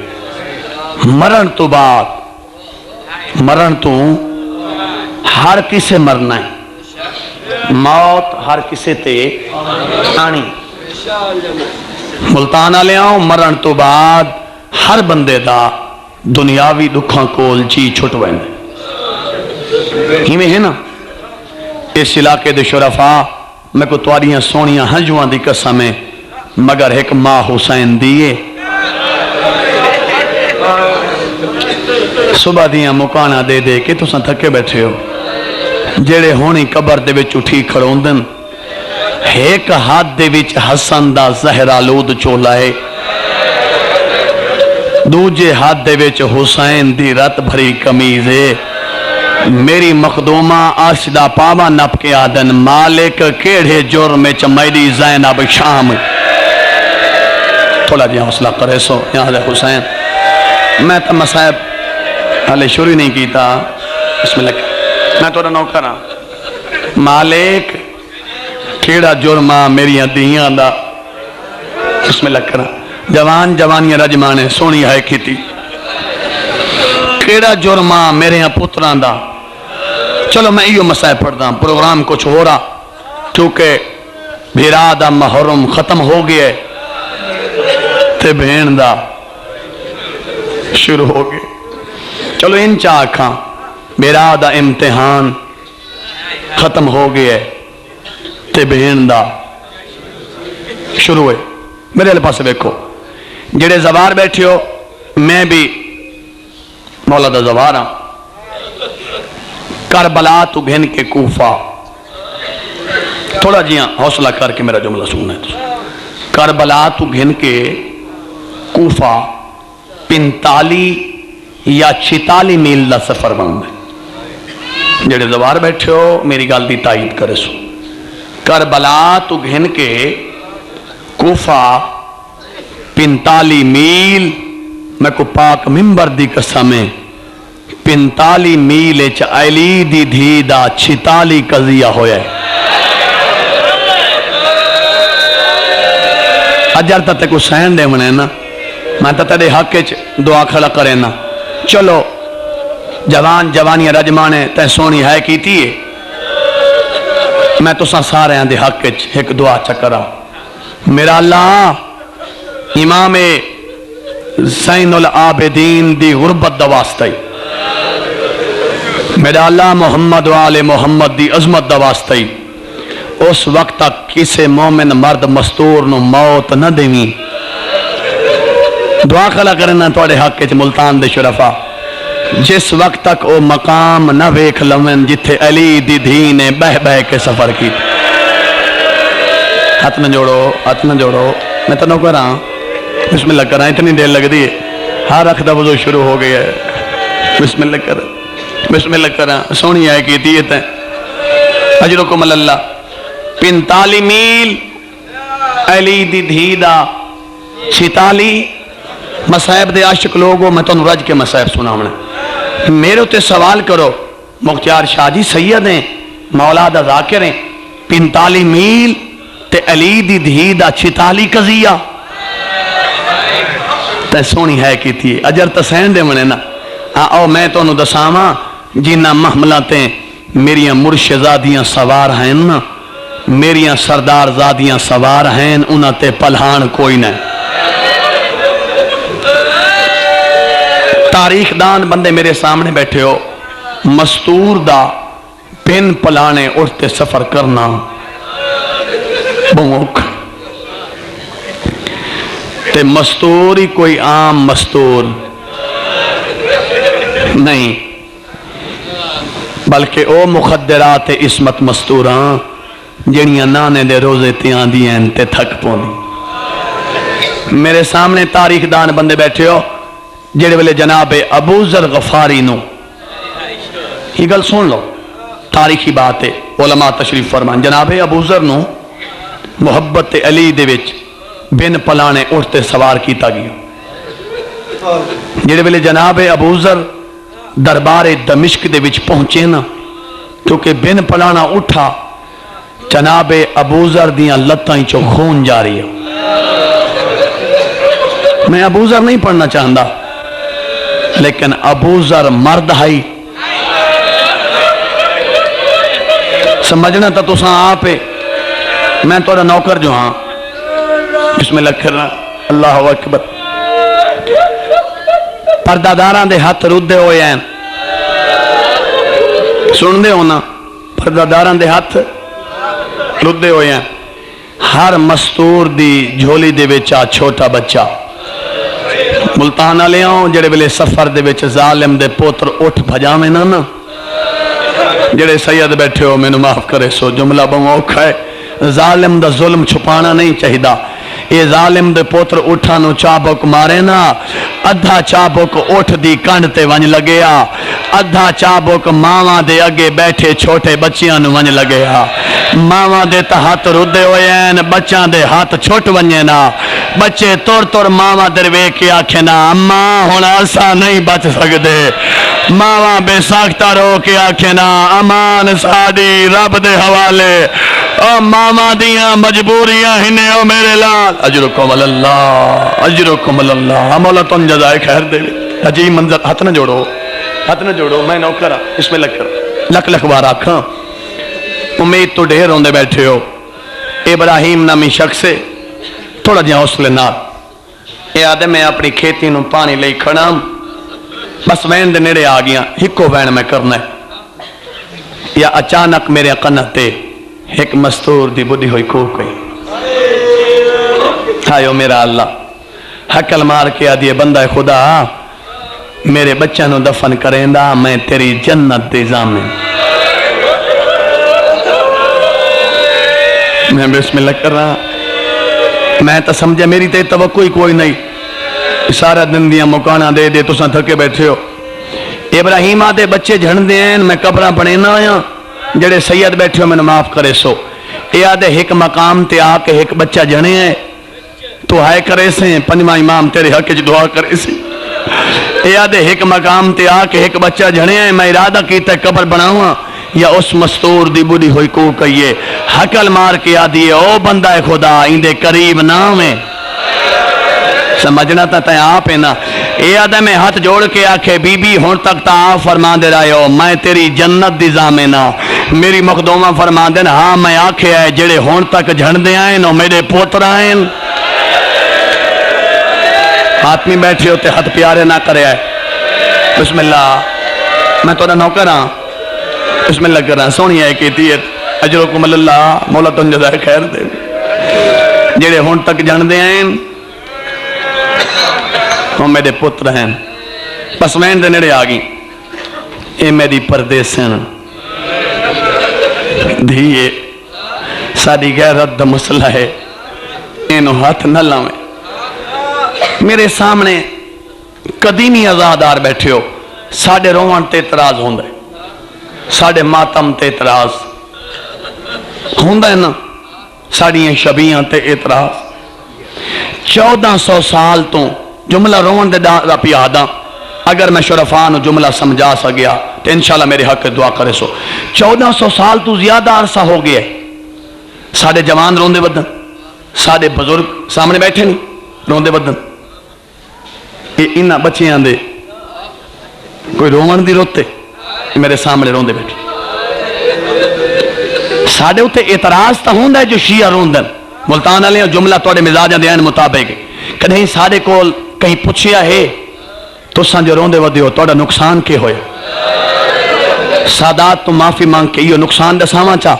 مرن تو بعد مرن تو ہر کسے مرنا ہے موت ہر کسے تے آنی ملتان والےاں مرن تو بعد ہر بندے دا دنیاوی دکھاں کول جی چھٹ ویندے ہی میں ہے نا اس علاقے دے شرفا میں کو تواریاں سونیاں ہنجواں دی قسم ہے مگر ایک ماں حسین دیئے صبح دیاں مکانہ دے دے کہ تو سن تھکے بیٹھے ہو جڑے ہونی قبر دے وچ اٹھی کھڑوندن ایک ہاتھ دے وچ حسن دا زہرالود چولا ہے دوجے ہاتھ دے وچ حسین دی رت بھری قمیض ہے میری مخدومہ آشدہ پاما نپ کے آدن مالک کیڑے جرم چ میری زینب شام تھوڑا جی حوصلہ کرے سو یہاں دے حسین میں تو مصائب حالے شروع نہیں کیتا بسم اللہ میں تو نوکر ہاں مالک کیڑا جرمہ میری دیاں دا بسم اللہ کرا جوان جوانیاں رجمانے سونی ہے کھیتی کیڑا جرمہ میرے یہاں پتران دا چلو میں ایو مسائل پڑھتا ہوں پروگرام کچھ ہو رہا کیونکہ بھیرا دا محرم ختم ہو گئے تے بہن دا شروع ہو گئے چلو ان چاکھاں بھیرا دا امتحان ختم ہو گئے تے بہن دا شروع ہوئے میرے لئے پاسے بیکھو جڑے زوار بیٹھے ہو میں بھی مولا دا زوار ہاں کربلا تو گھن کے کوفہ تھوڑا جیاں حوصلہ کر کے میرا جملہ سننا ہے کربلا تو گھن کے کوفہ 45 یا 46 میل دا سفر بند ہے جڑے زوار بیٹھے ہو میری گال دی تائید کرے سو کربلا تو گھن کے کوفہ 45 میل میں کو پاک ممبر دی قسمیں 45 میل چ علی دی دھی دا 46 قضیہ ہویا ہے اجر تے کو سین دے منے نا میں تے حق چ دعا کھڑا کرے نا چلو جوان جوانیاں رجمانے تے سونی ہے کیتی ہے میں تو سارے ہیں دے حق چ ایک دعا چکرا میرا اللہ امام زین العابدین دی غربت دا واسطہ میرا اللہ محمد و آل محمد دی عظمت دا واسطہ اس وقت تک کسے مومن مرد مستور نو موت نہ دیویں دعا کھلا کرنا توڑے حق کے ملتان دے شرفا جس وقت تک او مقام نہ ویکھ لمن جتھے علی دی دھی نے بہ بہ کے سفر کی ہاتھ نہ جوڑو میں تو نو کر رہا ہوں بسم اللہ کر رہا ہوں اتنی دیر لگ دی ہے ہر رکھ دا وضو شروع ہو گیا ہے بسم اللہ کر رہا ہوں سونی آئے کی دیت ہے اجرکم اللہ 45 میل علی دی دھی دا 46 مسائب دے عاشق لوگوں میں تو رج کے مسائب سنا ہوں میرے ہوتے سوال کرو مختار شاہ جی سید ہیں مولا دا ذاکر ہیں 45 میل تے علی دی دھی دا 46 قضیہ تے سونی ہے کی تھی اجر تسین دے منے نا او میں تو انہوں دساما جنہ محملاتیں میریاں مرشزادیاں سوار ہیں نا میریاں سردار زادیاں سوار ہیں انہاں تے پلہان کوئی نہ تاریخ دان بندے میرے سامنے بیٹھے ہو مستور دا پن پلانے اٹھتے سفر کرنا بھوک تے مستوری کوئی عام مستور نہیں بلکہ او مخدرات عصمت مستوراں جنیاں نانے دے روزے تیاں دیاں تے تھک پونی میرے سامنے تاریخ دان بندے بیٹھے ہو جڑے والے جناب ابو ذر غفاری نو یہ گل سن لو تاریخی بات ہے علماء تشریف فرمان جناب ابو ذر نو محبت علی دے وچ بن پلانے اٹھتے سوار کیتا گیا جڑے والے جناب ابو ذر دربار دمشق دے وچ پہنچے نا کیونکہ بن پلانا اٹھا جناب ابو ذر دیاں لتائیں چو خون جاری ہے میں ابو ذر نہیں پڑھنا چاہتا لیکن ابو ذر مرد ہے سمجھنا تو ساں آپ میں توڑا نوکر جو ہاں بسم اللہ کرنا اللہ اکبر پردہ داراں دے ہاتھ ردے ہوئے ہیں سن دے ہونا پردہ داراں دے ہاتھ ردے ہوئے ہیں ہر مستور دی جھولی دے وچا چھوٹا بچہ ملتان والے جڑے ویلے سفر دے وچ ظالم دے پوتر اٹھ بھجاویں نا جڑے سید بیٹھے ہو مینوں معاف کرے سو جملہ بہت اوکھا ہے ظالم دا ظلم چھپانا نہیں چاہیدا یہ ظالم دے پوتر اٹھانو چابک مارے نا ادھا چابک اٹھ دی کنڈ تے ونج لگیا ادھا چابک ماواں دے اگے بیٹھے چھوٹے بچیاں نو ونج لگیا ماواں دے تا ہاتھ ردے ہوئے ہیں بچیاں دے ہاتھ چھوٹ ونجے نا بچے تور تور ماواں دروے کے آکھے نا اماں ہونا اسا نہیں بچ سکدے ماواں بے ساختہ رو کے آکھے نا امان ساڈی رب دے حوالے او ماما دیاں مجبوریاں ہنے او میرے لال اجرکم اللہ اجرکم اللہ مولا تن جزائے خیر دے عجیب منظر ہاتھ نہ جوڑو میں نوکرہ اس میں لکھ لکھ بار آکھاں امید تو ڈھیر ہوندے بیٹھے ہو ابراہیم نامی شخص سے تھوڑا جہاں حوصلے نال یہ آدھے میں اپنی کھیتی نو پانی لئی کھڑا بس وین دے نیڑے آ گیا ہکو وین میں کرنا ہے یا اچانک میرے قنت تے ایک مستور دی بڑی ہوئی کوک گئی آئیو میرا اللہ حکل مار کے آدھیے بندہ خدا میرے بچہ نو دفن کریں دا میں تیری جنت دے زامن میں بسم اللہ کر رہا میں تو سمجھا میری تے توقع ہی کوئی نہیں سارا دن دیا مکانہ دے دے تو سن تھکے بیٹھے ہو ابراہیم آدھے بچے جھڑ دے ہیں میں قبرہ بنینا آیا جڑے سید بیٹھے ہو میں نے معاف کرے سو یہ آدھے ایک مقام تے آ کے ایک بچہ جھڑے ہیں تو ہائے کرے سے پنجواں امام تیرے حق وچ دعا کرے سی یہ آدھے ایک مقام تے آ کے ایک بچہ جھڑے ہیں میں ارادہ کیتا ہے قبر بناؤں یا اس مستور دی بڑی ہوئی کو کہیے حقل مار کے آدھیے او بندہ خدا اندے قریب نام ہے سمجھنا تا آپ ہے نا یہ آدھے میں ہاتھ جوڑ کے آکھے بی بی ہون تک تا آپ فرما دے رہے ہو میں تیری جنت دی زامنہ میری مخدومہ فرما دے ہاں میں آکھے آئے جڑے ہون تک جھڑ دے آئیں نو میرے پوتر آئیں ہاتھ میں بیٹھے ہوتے ہاتھ پیارے نہ کرے آئے بسم اللہ میں تو نوکر ہاں بسم اللہ کر رہا سونی آئے کہتی ہے اجرکم اللہ مولا تن جزائے خیر دے جڑے ہون تک جھڑ دے آئیں وہ میرے پتر ہیں بس میں دے نیڑے آگئی اے میری پردیسن دھیئے ساری غیرت دا مسئلہ ہے اینو ہاتھ نہ لاؤیں میرے سامنے قدیمی ازادار بیٹھے ہو ساڑھے روان تے اعتراض ہوندہ ہے ساڑھے ماتم تے اعتراض ہوندہ ہے نا ساڑھیاں شبیاں تے اعتراض 1400 سال تو جملہ روان دے دا پیادہ اگر میں شرفان جملہ سمجھا سا گیا تو انشاءاللہ میرے حق دعا کرے سو 1400 سال تو زیادہ عرصہ ہو گیا ساڑھے جوان روندے بدن ساڑھے بزرگ سامنے بیٹھے نہیں روندے بدن یہ انہا بچیاں دے کوئی روان دی روتے میرے سامنے روندے بیٹھے ساڑھے ہوتے اعتراض تا ہوندہ ہے جو شیعہ روندن ملتان علیہ جملہ توڑے مزاجہ دیان مطابق کہیں ساڑھے کول کہیں پوچھیا ہے تو سانجے روندے ودے ہو توڑا نقصان کے ہوئے سادات تو معافی مانگ کے یہ نقصان دساواں چاہ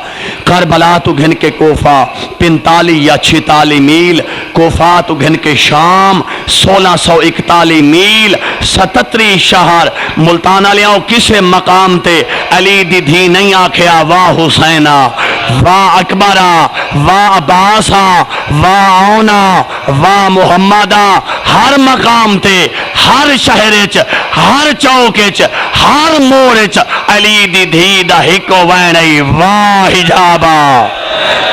کربلا تو گھن کے کوفہ 45 یا 46 میل کوفہ تو گھن کے شام 1641 میل 77 شہر ملتان علیہوں کسے مقام تے علی دی دھی نہیں آکھیا واہ حسینہ واہ اکبرہ واہ عباسہ واہ اونا واہ محمدہ ہر مقام تے ہر شہرچ ہر چوکچ ہر موڑچ علی دی دھی دا ہکو وینئی واہ حجابہ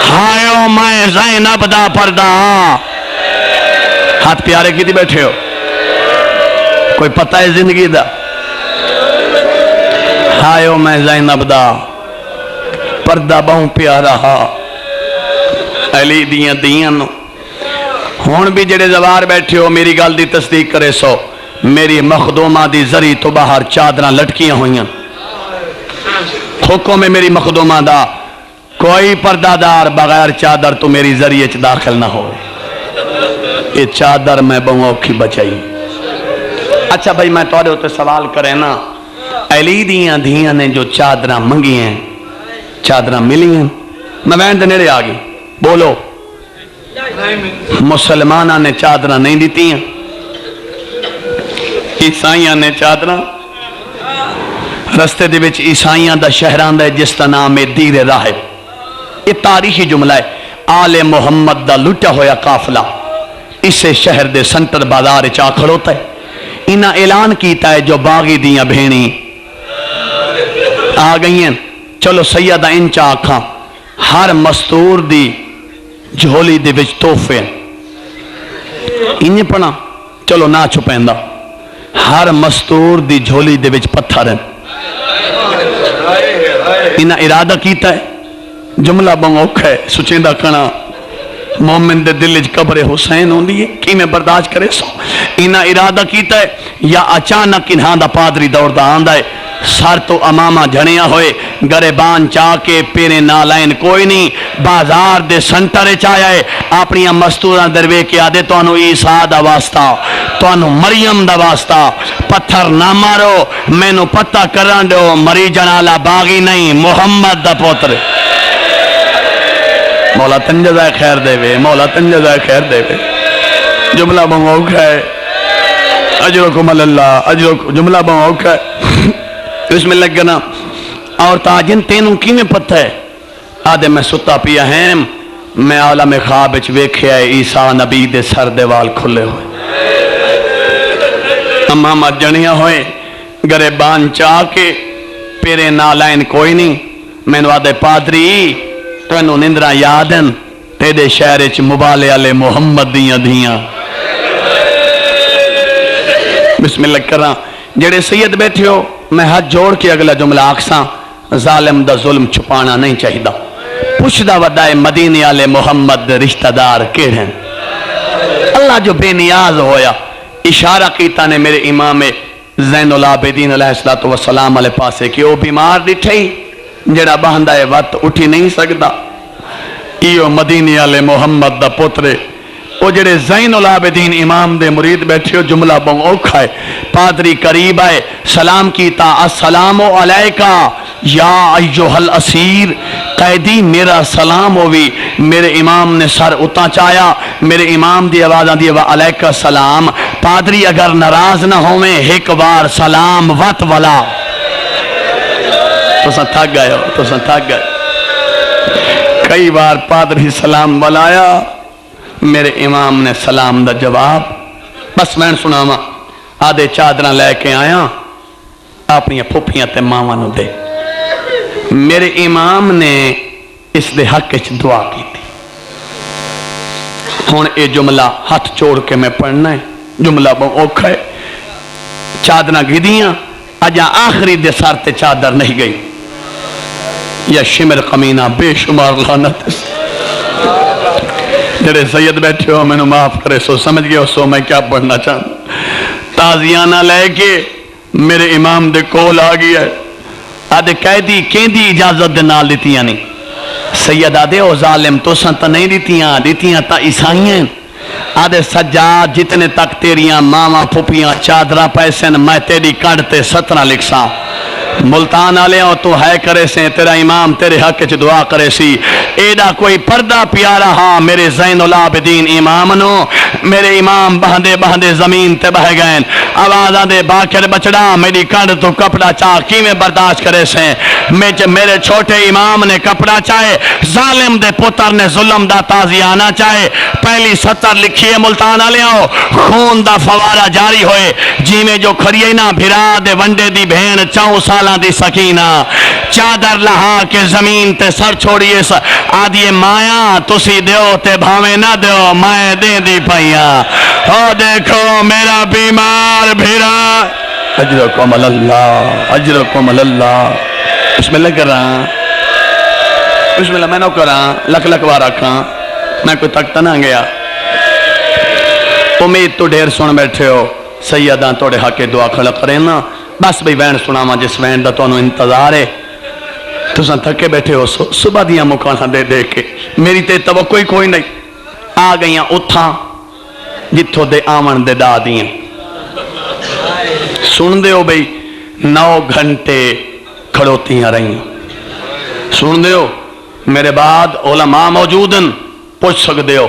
ہائیو میں زینب دا پردہ ہاتھ پیارے کی دی بیٹھے ہو کوئی پتہ ہے زندگی دا ہائیو میں زینب دا پردہ بہوں پیارا علی دیاں دیاں نو ہون بھی جڑے زوار بیٹھے ہو میری گال دی تصدیق کرے سو میری مخدومہ دی زری تو باہر چادرہ لٹکیاں ہوئیں حکم میں میری مخدومہ دا کوئی پردہ دار بغیر چادر تو میری ذریعے داخل نہ ہو یہ چادر میں بہت اوکھی بچائی. اچھا بھائی میں تھوڑے ہوتے سوال کرے نا, علی دیاں دھیاں نے جو چادراں منگی ہیں چادراں ملی ہیں؟ میں وین دے نیڑے آ گئی, بولو. مسلمانہ نے چادراں نہیں دیتی ہیں, عیسائیاں نے چادراں. رستے دے وچ عیسائیاں دا شہران دا جس دا نام ہے دیر راہب. یہ تاریخی جملہ ہے. آل محمد دا لٹا ہویا قافلہ اسے شہر دے سنٹر بازار چا کھڑوتا ہے. انہاں اعلان کیتا ہے جو باغی دیاں بھینی آ گئی ہیں, چلو سیدہ انچا آکھاں ہر مستور دی جھولی دے وچ توحفے انہیں پڑھا, چلو نہ چھپیندہ. ہر مستور دی جھولی دے وچ پتھر ہیں. انہاں ارادہ کیتا ہے, جملہ بنگوکھ ہے سچیندہ کنا مومن دے دل وچ قبر حسین ہوندی ہے کی میں برداشت کرے سو. انہاں ارادہ کیتا ہے یا اچانک انہاں دا پادری دوڑ دا آندا ہے, سر تو امامہ جھڑیاں ہوئے گریبان چاہ کے پیرے نالائن کوئی نہیں, بازار دے سنٹر چایا ہے اپنی مستوراں دروے کے آدھے تو انہوں عیسیٰ دا واسطہ تو انہوں مریم دا واسطہ پتھر نہ مارو, میں نو پتہ کرن دو مری جنالا باغی نہیں محمد دا پوتر. مولا تنجزہ خیر دے وے, مولا تنجزہ خیر دے وے. جملہ بموک ہے اجرکم اللہ, اجرکم جملہ بموک ہے. اس میں لگ گنا اور تاجن تینوں کی میں پتہ ہے آدھے میں ستا پیا ہیں, میں عالم خواب اچ ویکھیا ہے عیسیٰ نبی دے سر دے وال کھلے ہوئے, امامہ جنیاں ہوئے گریبان چاہ کے پیرے نالائن کوئی نہیں. میں نے آدھے پادری تو انہوں نندرہ یادن تیرے شہر اچ مبالے علی محمد دیاں دیاں. بسم اللہ کرنا جڑے سید بیٹھے ہو میں ہاتھ جوڑ کے اگلا جملہ آکساں, ظالم دا ظلم چھپانا نہیں چاہی دا. پوچھدا ودائے مدینے والے محمد رشتہ دار کیڑے ہیں؟ اللہ جو بے نیاز ہویا اشارہ کیتا نے میرے امام زین العابدین علیہ السلام علیہ پاسے کہ وہ بیمار ڈٹھئی جڑا بہندہ وقت اٹھی نہیں سکتا. ایو مدینے والے محمد دا پوترے وہ جڑے زین العابدین امام دے مرید بیٹھے ہو, جملہ بہت اوکھا ہے. پادری قریب آئے سلام کیتا, السلام علیکہ یا ایوہ الاسیر, قیدی میرا سلام ہوئی. میرے امام نے سر اتا چایا, میرے امام دی آواز آدھی و علیکہ سلام. پادری اگر ناراض نہ ہوئے ایک بار سلام وط والا تو سن تھک گئے ہو, تو سن تھک گئے. کئی بار پادری سلام بلایا, میرے امام نے سلام دا جواب بس میں سناما آدھے چادرہ لے کے آیا اپنی پھوپیاں تے ماما نو دے. میرے امام نے اس دے حق اچ دعا کی تھی. ہون اے جملہ ہاتھ چھوڑ کے میں پڑھنا ہے, جملہ بہت اوکھا ہے. چادرہ گدیاں اجا آخری دے سار تے چادر نہیں گئی, یا شمر قمینہ بے شمار لعنت. جڑے سید بیٹھے ہو میں نے معاف کرے سو سمجھ گئے ہو سو میں کیا پڑھنا چاہتا. تازیانہ لے کے میرے امام دے کول آ گیا ہے. آدھے قیدی کیندی اجازت دے نال دیتیاں نہیں. سید آدھے او ظالم تو سن تا نہیں دیتیاں تا عیسائیاں. آدھے سجاد جتنے تک تیریاں ماما پھوپیاں چادرہ پیسن میں تیری کڑتے 17 لکھساں. ملتان آلے ہوں تو ہے کرے سے تیرا امام تیرے حق چ دعا کرے سی. ایڈا کوئی پردہ پیارا ہاں میرے زین العابدین امام نو. میرے امام بہندے بہندے زمین تے بہ گئے. آوازاں دے باکر بچڑا میری کڑ تو کپڑا چاہ کی میں برداشت کرے سے. میرے چھوٹے امام نے کپڑا چاہے, ظالم دے پتر نے ظلم دا تازیانہ چاہے. پہلی 70 لکھیے ملتان آلے ہوں خون دا فوارہ جاری ہوئے. جی میں جو کھڑیے نا بھرا دے ونڈے دی بہن 4 سالہ دی سکینہ چادر لہا کے زمین تے سر چھوڑیے آدھیے مایا تسی دیو تے بھاوے نہ دیو میں دے دی پائیاں. او دیکھو میرا بیمار بھیرا. اجرکم اللہ, اجرکم اللہ. بسم اللہ کر رہا, بسم اللہ میں نو کر رہا, لکھ لکھ وار رکھاں میں کوئی تکتا نہ گیا. امید تو ڈھیر سن بیٹھے ہو سیدان توڑے حق دعا کھڑا کریں نا. بس بھئی وین سناما جس وین دا تو انہوں انتظار ہے. تو سن تھکے بیٹھے ہو صبح دیاں مکانہ دے دے کے میری تے توقع کوئی نہیں. آ گئیاں اتھاں جتھوں دے آمن دے دا دیاں سن دے ہو بھئی 9 گھنٹے کھڑوتیاں رہی سن دے ہو میرے بعد علماء موجودن پوچھ سکتے ہو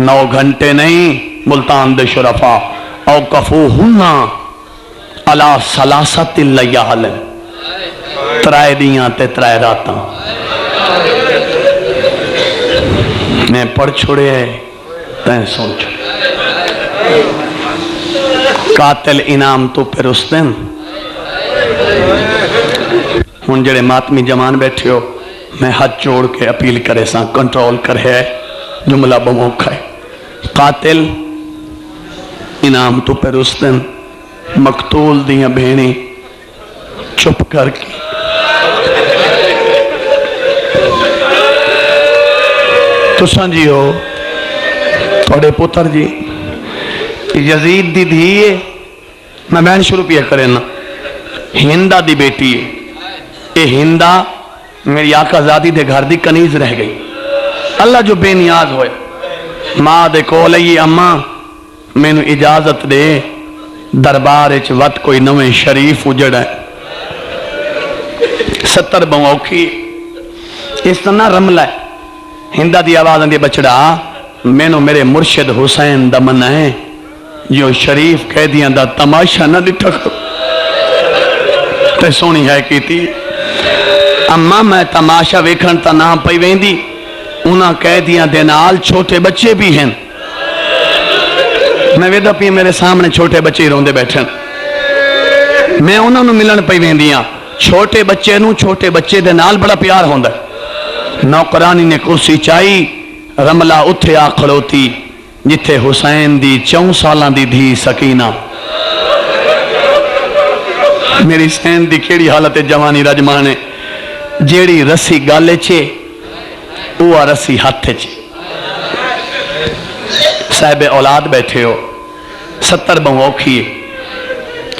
9 گھنٹے نہیں ملتان دے شرفا اوقفوہنہ علی ثلاثت اللیال ترائے دیاں تے ترائے راتاں میں پڑھ چھوڑے ہے تین سن چھوڑے قاتل انعام تو پھر اس دن ہن جڑے ماتمی جمان بیٹھے ہو میں ہاتھ جوڑ کے اپیل کرے ساں کنٹرول کرے جملہ بموقع ہے قاتل انعام تو پھر اس دن مقتول دیاں بھینی چپ کر کے تو سنجی ہو تھوڑے پتر جی یزید دی دھیے میں بہن شروع پیا کرے نا ہندہ دی بیٹی ہے اے ہندہ میری آقا ذاتی دے گھر دی کنیز رہ گئی اللہ جو بے نیاز ہوئے ماں دے کولئی اماں میں نو اجازت دے دربار اچ وقت کوئی نویں شریف اجڑ ہے 70 بموکی اس طرح رملہ ہے ہندہ دی آواز اندی بچڑا میں نو میرے مرشد حسین دمن ہے جو شریف قیدیاں دا تماشا نہ دٹھا کرو تے سونی ہے کی تھی اما میں تماشا ویکھن تا نہ پئی ویندی انہاں قیدیاں دے نال چھوٹے بچے بھی ہیں میں ویدہ پی میرے سامنے چھوٹے بچے روندے بیٹھن میں انہاں نو ملن پئی ویندیاں چھوٹے بچے نو چھوٹے بچے دے نال بڑا پیار ہوندا نوکرانی نے کرسی چائی رملہ اتھے آ کھڑوتی جتھے حسین دی 4 سالاں دی دھی سکینہ میری سین دی کیڑی حالت جوانی رجمانے جیڑی رسی گالے چھے وہ رسی ہاتھے چھے صاحب اولاد بیٹھے ہو 70 بموکھی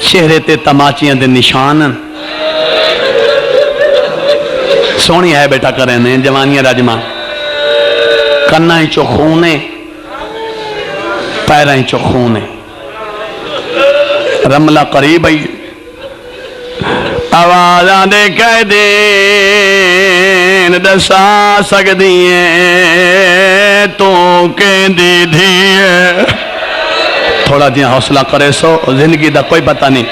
چہرے تے تماچیاں دے نشانن سونی ہے بیٹا کرنے جوانیاں رجمان کنائیں چو خونے پیرائیں چو خونے رملہ قریب آئی آوازاں دے کہہ دین دسا سکدیئے تو کہیں دی دھیئے تھوڑا جیاں حوصلہ کرے سو زندگی دا کوئی پتہ نہیں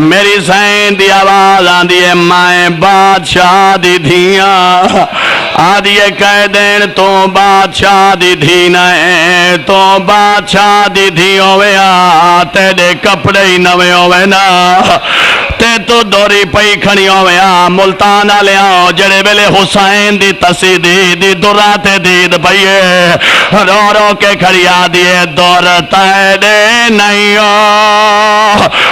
میری سین دی آواز آدھی ہے مائیں بادشاہ دی دھیاں آدھی ہے کہہ دین تو بادشاہ دی دھینا ہے تو بادشاہ دی دھی ہوئے تیرے کپڑے ہی نوے ہوئے نا تے تو دوری پئی کھڑی ہوئے ملتان آلے آؤ جڑے ویلے حسین دی تسی دی دورات دید پئیے رو رو کے کھڑی آدھی ہے دور تیرے نہیں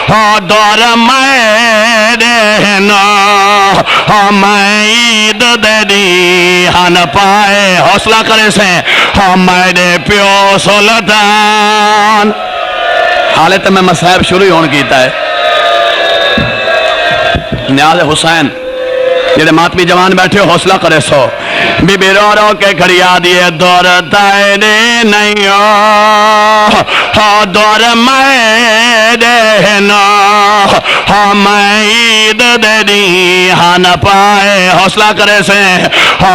ہو دور میرے نا میں عید دے دی ہن پائے حوصلہ کرے سے میرے پیو سلطان حالت میں مصائب شروع ہونے کیتا ہے نیاز حسین جیڑے ماتمی جوان بیٹھے ہو حوصلہ کرے سو بی بی رو رو کے کھڑی آدھیے دور تیرے نہیں ہو دور میرے نو میں عید دے دی ہن پائے حوصلہ کرے سے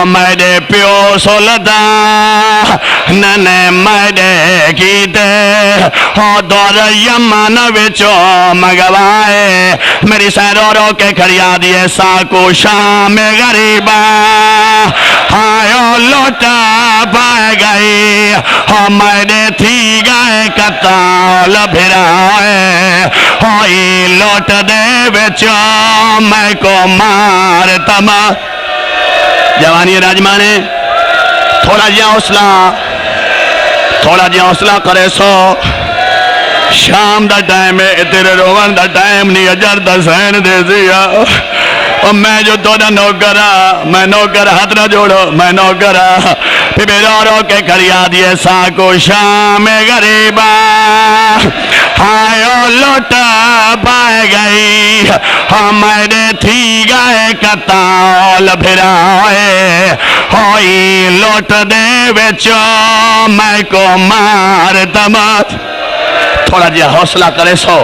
میرے پیو سلطان ننے میرے کیتے دور یمن وچو مگوائے میری سین رو رو کے کھڑی آدھیے ساکو شام غریبا آئیو لوٹا پائے گئی میرے تھی گئے کتال بھرائے ہوئی لوٹ دے بچو میں کو مار تما جوانی راجمانے تھوڑا جی حوصلہ کرے سو شام دا ٹائم ہے تیرے روان دا ٹائم نہیں اجر دا سین دے دیا اور میں جو توڑا نوکرہ میں نوکر ہاتھ نہ جوڑو میں نوکرہ پھر رو رو کے کھڑی آدھیے ساکو شام غریبا آئیو لوٹا پائے گئی میرے تھی گئے کتال بھرائے ہوئی لوٹ دے وچو میں کو مار دمات تھوڑا جیا حوصلہ کرے سو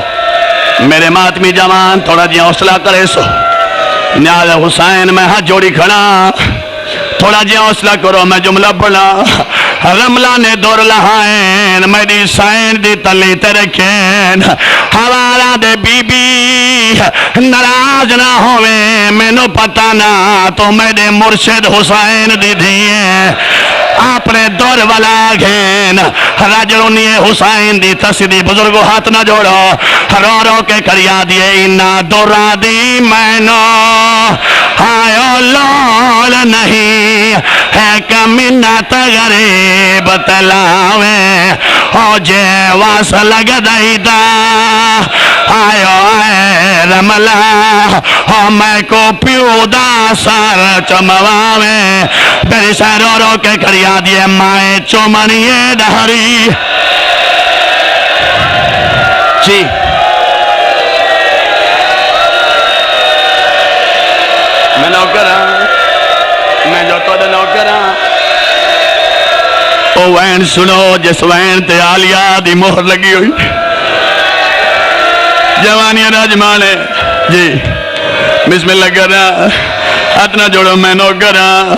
میرے ماتمی جوان تھوڑا جیا حوصلہ کرے سو نیاز حسین میں ہاتھ جوڑی کھڑا تھوڑا جیا حوصلہ کرو میں جملہ بڑھا رملہ نے دور لہائیں میری سائن دی تلی ترکین ہمارا دے بی بی نراز نہ ہوئے میں نو پتہ نہ تو میرے مرشد حسین دی دیئے اپنے دور والا گھین راجرونی حسین دی تصدی بزرگو ہاتھ نہ جوڑو رو رو کے کریا دیئے انہا دورا دی میں نو آئیو لول نہیں ہے کمینت غریب تلاوے او جے واس لگ دائی دا آئیو اے رملہ او میں کو پیو دا سار چمواوے میری سار رو رو کے کریا دیئے مائے چومنیے دہری جی میں نوکر ہاں میں جو تو دے نوکر ہاں او وین سنو جس وین تے آلیا دی مہر لگی ہوئی جوانی راجمانے جی بسم اللہ کر رہا اتنا جوڑو میں نوکر ہاں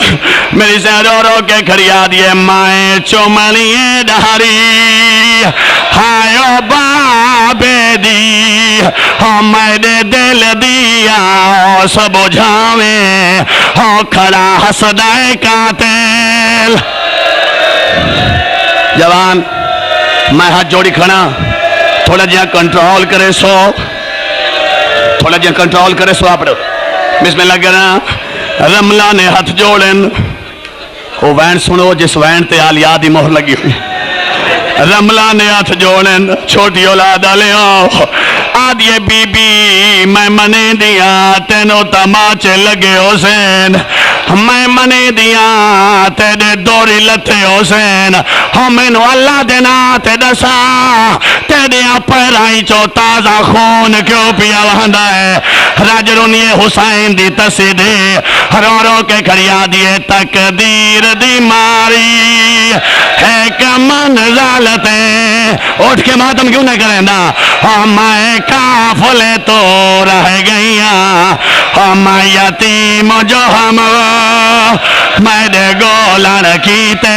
میری سے رو رو کے کھڑیا دیئے مائیں چومنیے دہاری ہائیو بابے دی میرے دل دیا سب جھاویں کھڑا حسدائے قاتل جوان میں ہاتھ جوڑی کھڑا تھوڑا جہاں کنٹرول کرے سو تھوڑا جہاں کنٹرول کرے سو آپ بسم اللہ کرنا رملہ نے ہاتھ جوڑن وہ وین سنو جس وین تے آلیا دی مہر لگی ہوئی رملہ نے ہاتھ جوڑن چھوٹی اولاد آلیاں آدھیے بی بی میں منے دیا تینو تماچے لگے حسین میں منے دیا تیرے دوری لتے حسین ہمیں اللہ دینا تیرے سا تیرے پیرائی چو تازہ خون کیوں پیا وہندہ ہے راجرونی حسین دی تصدی رو رو کے کھڑیا دیے تقدیر دی ماری ہے کمن زالتے اٹھ کے ماتم کیوں نہ کریں نا میں کافلے تو رہ گئیاں میں یتیم جو ہم میرے گولن کیتے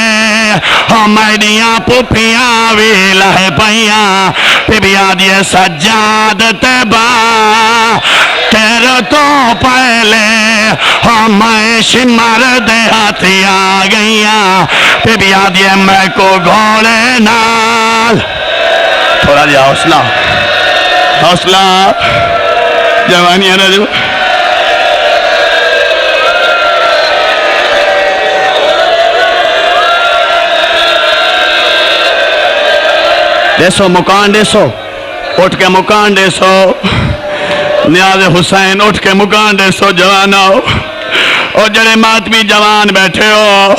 میریاں پپیاں بھی لہ پئیاں پبیاں دیے سجاد تیبا تیرے تو پہلے میں شمر دے ہاتھی آ گئیاں پبیاں دیے میں کو گھوڑے نال تھوڑا جا حوصلہ حوصلہ جوانی ہے نا جو دیسو مکان دیسو اٹھ کے مکان دیسو نیاز حسین اٹھ کے مکان دیسو جوانو او جڑے ماتمی جوان بیٹھے ہو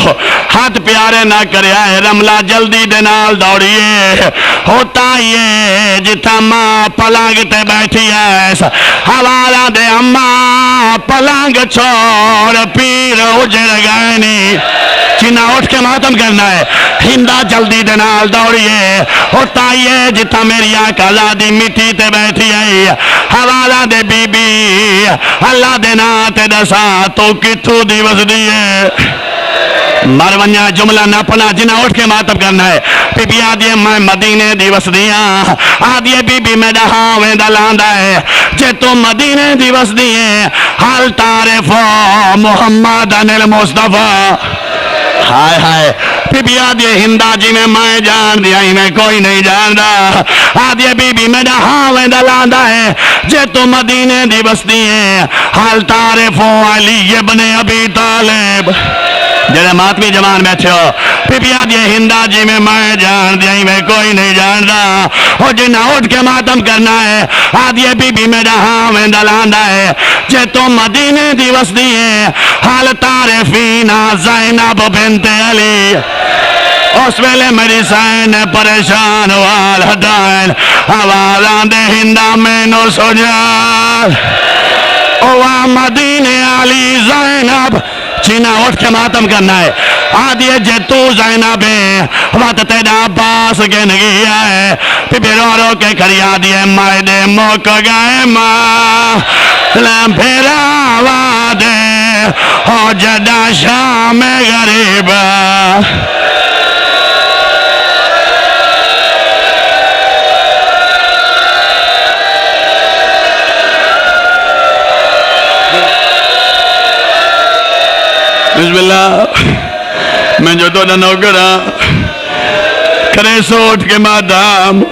ہاتھ پیارے نہ کرے آئے رملہ جلدی دنال دوڑیے ہوتا یہ جتا ماں پلانگ تے بیٹھی ہے حوالہ دے اماں پلانگ چھوڑ پیر اجڑ گئنی چینا اٹھ کے ماتم کرنا ہے ہندہ جلدی دنال دوڑیے ہوتا یہ جتا میری آنکھ آزادی مٹی تے بیٹھی ہے حوالہ دے بی بی اللہ دینا تے دسا تو کتھو دیوز دیئے مرونیا جملہ نہ پنا جنہ اٹھ کے ماتم کرنا ہے بی بی آدھیے میں مدینے دیوس دیاں آدھیے بی بی میں دہاں ویندہ لاندہ ہے جے تو مدینے دیوس دیئے حال تعریفو محمد المصطفیٰ ہائے ہائے بی بی آدھیے ہندہ جی میں جان دیا ہی میں کوئی نہیں جان رہا آدھیے بی بی میں دہاں ویندہ لاندہ ہے جے تو مدینے دیوس دیئے حال تعریفو علی ابن ابی طالب جڑے ماتمی جوان بیٹھے ہو پی آدھیے ہندہ جی میں جان دیا ہی میں کوئی نہیں جان رہا اور جنہ اٹھ کے ماتم کرنا ہے آدھیے بی بی میں دہاں ویندہ لاندہ ہے جے تو مدینے دیوس دیئے حال تعریفینا زینب بنت علی اس ویلے میری سین پریشان والدین آوازان دے ہندہ میں نو سجال اوہ مدینے علی زینب چینا اٹھ کے ماتم کرنا ہے آدھیے جے تو زینب ہے وقت تیرا عباس کے نگیا ہے پھر رو رو کے کھڑی آدھیے مائدے موک گئے ماں پھر آوادے ہو جدہ شام غریب بسم اللہ میں جو تو نوکرا کرے سوٹ کے مادام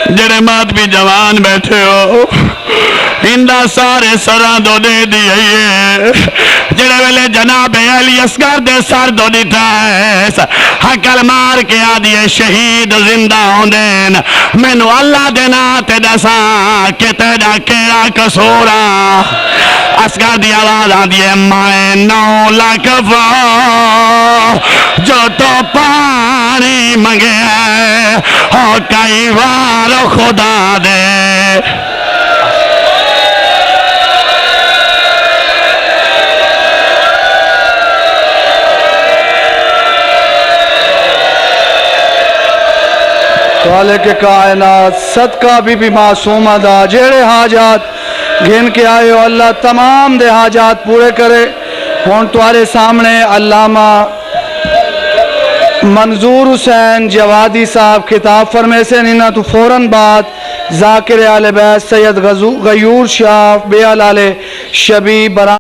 جڑے مات بھی جوان بیٹھے ہو اندہ سارے سران دو دے دیئے جڑے ویلے جناب علی اصغر دے سر دو دیتا ہے حقل مار کے آدھیے شہید زندہ ہوں دین مینو اللہ دینا تے دسا کہ تیڑا کیڑا کسورا اصغر دی آواز آدھیے میں 9 لاکھ جو تو پانی منگے ہو کئی بار خدا دے خالق کائنات صدقہ بی بی معصومہ دا جیڑے حاجات گھن کے آئے ہو اللہ تمام دے حاجات پورے کرے ہون تمہارے سامنے علامہ منظور حسین جوادی صاحب خطاب فرمے سے نینا تو فوراً بعد ذاکر آل بیت سید غیور شاہ بیال آل شبی برا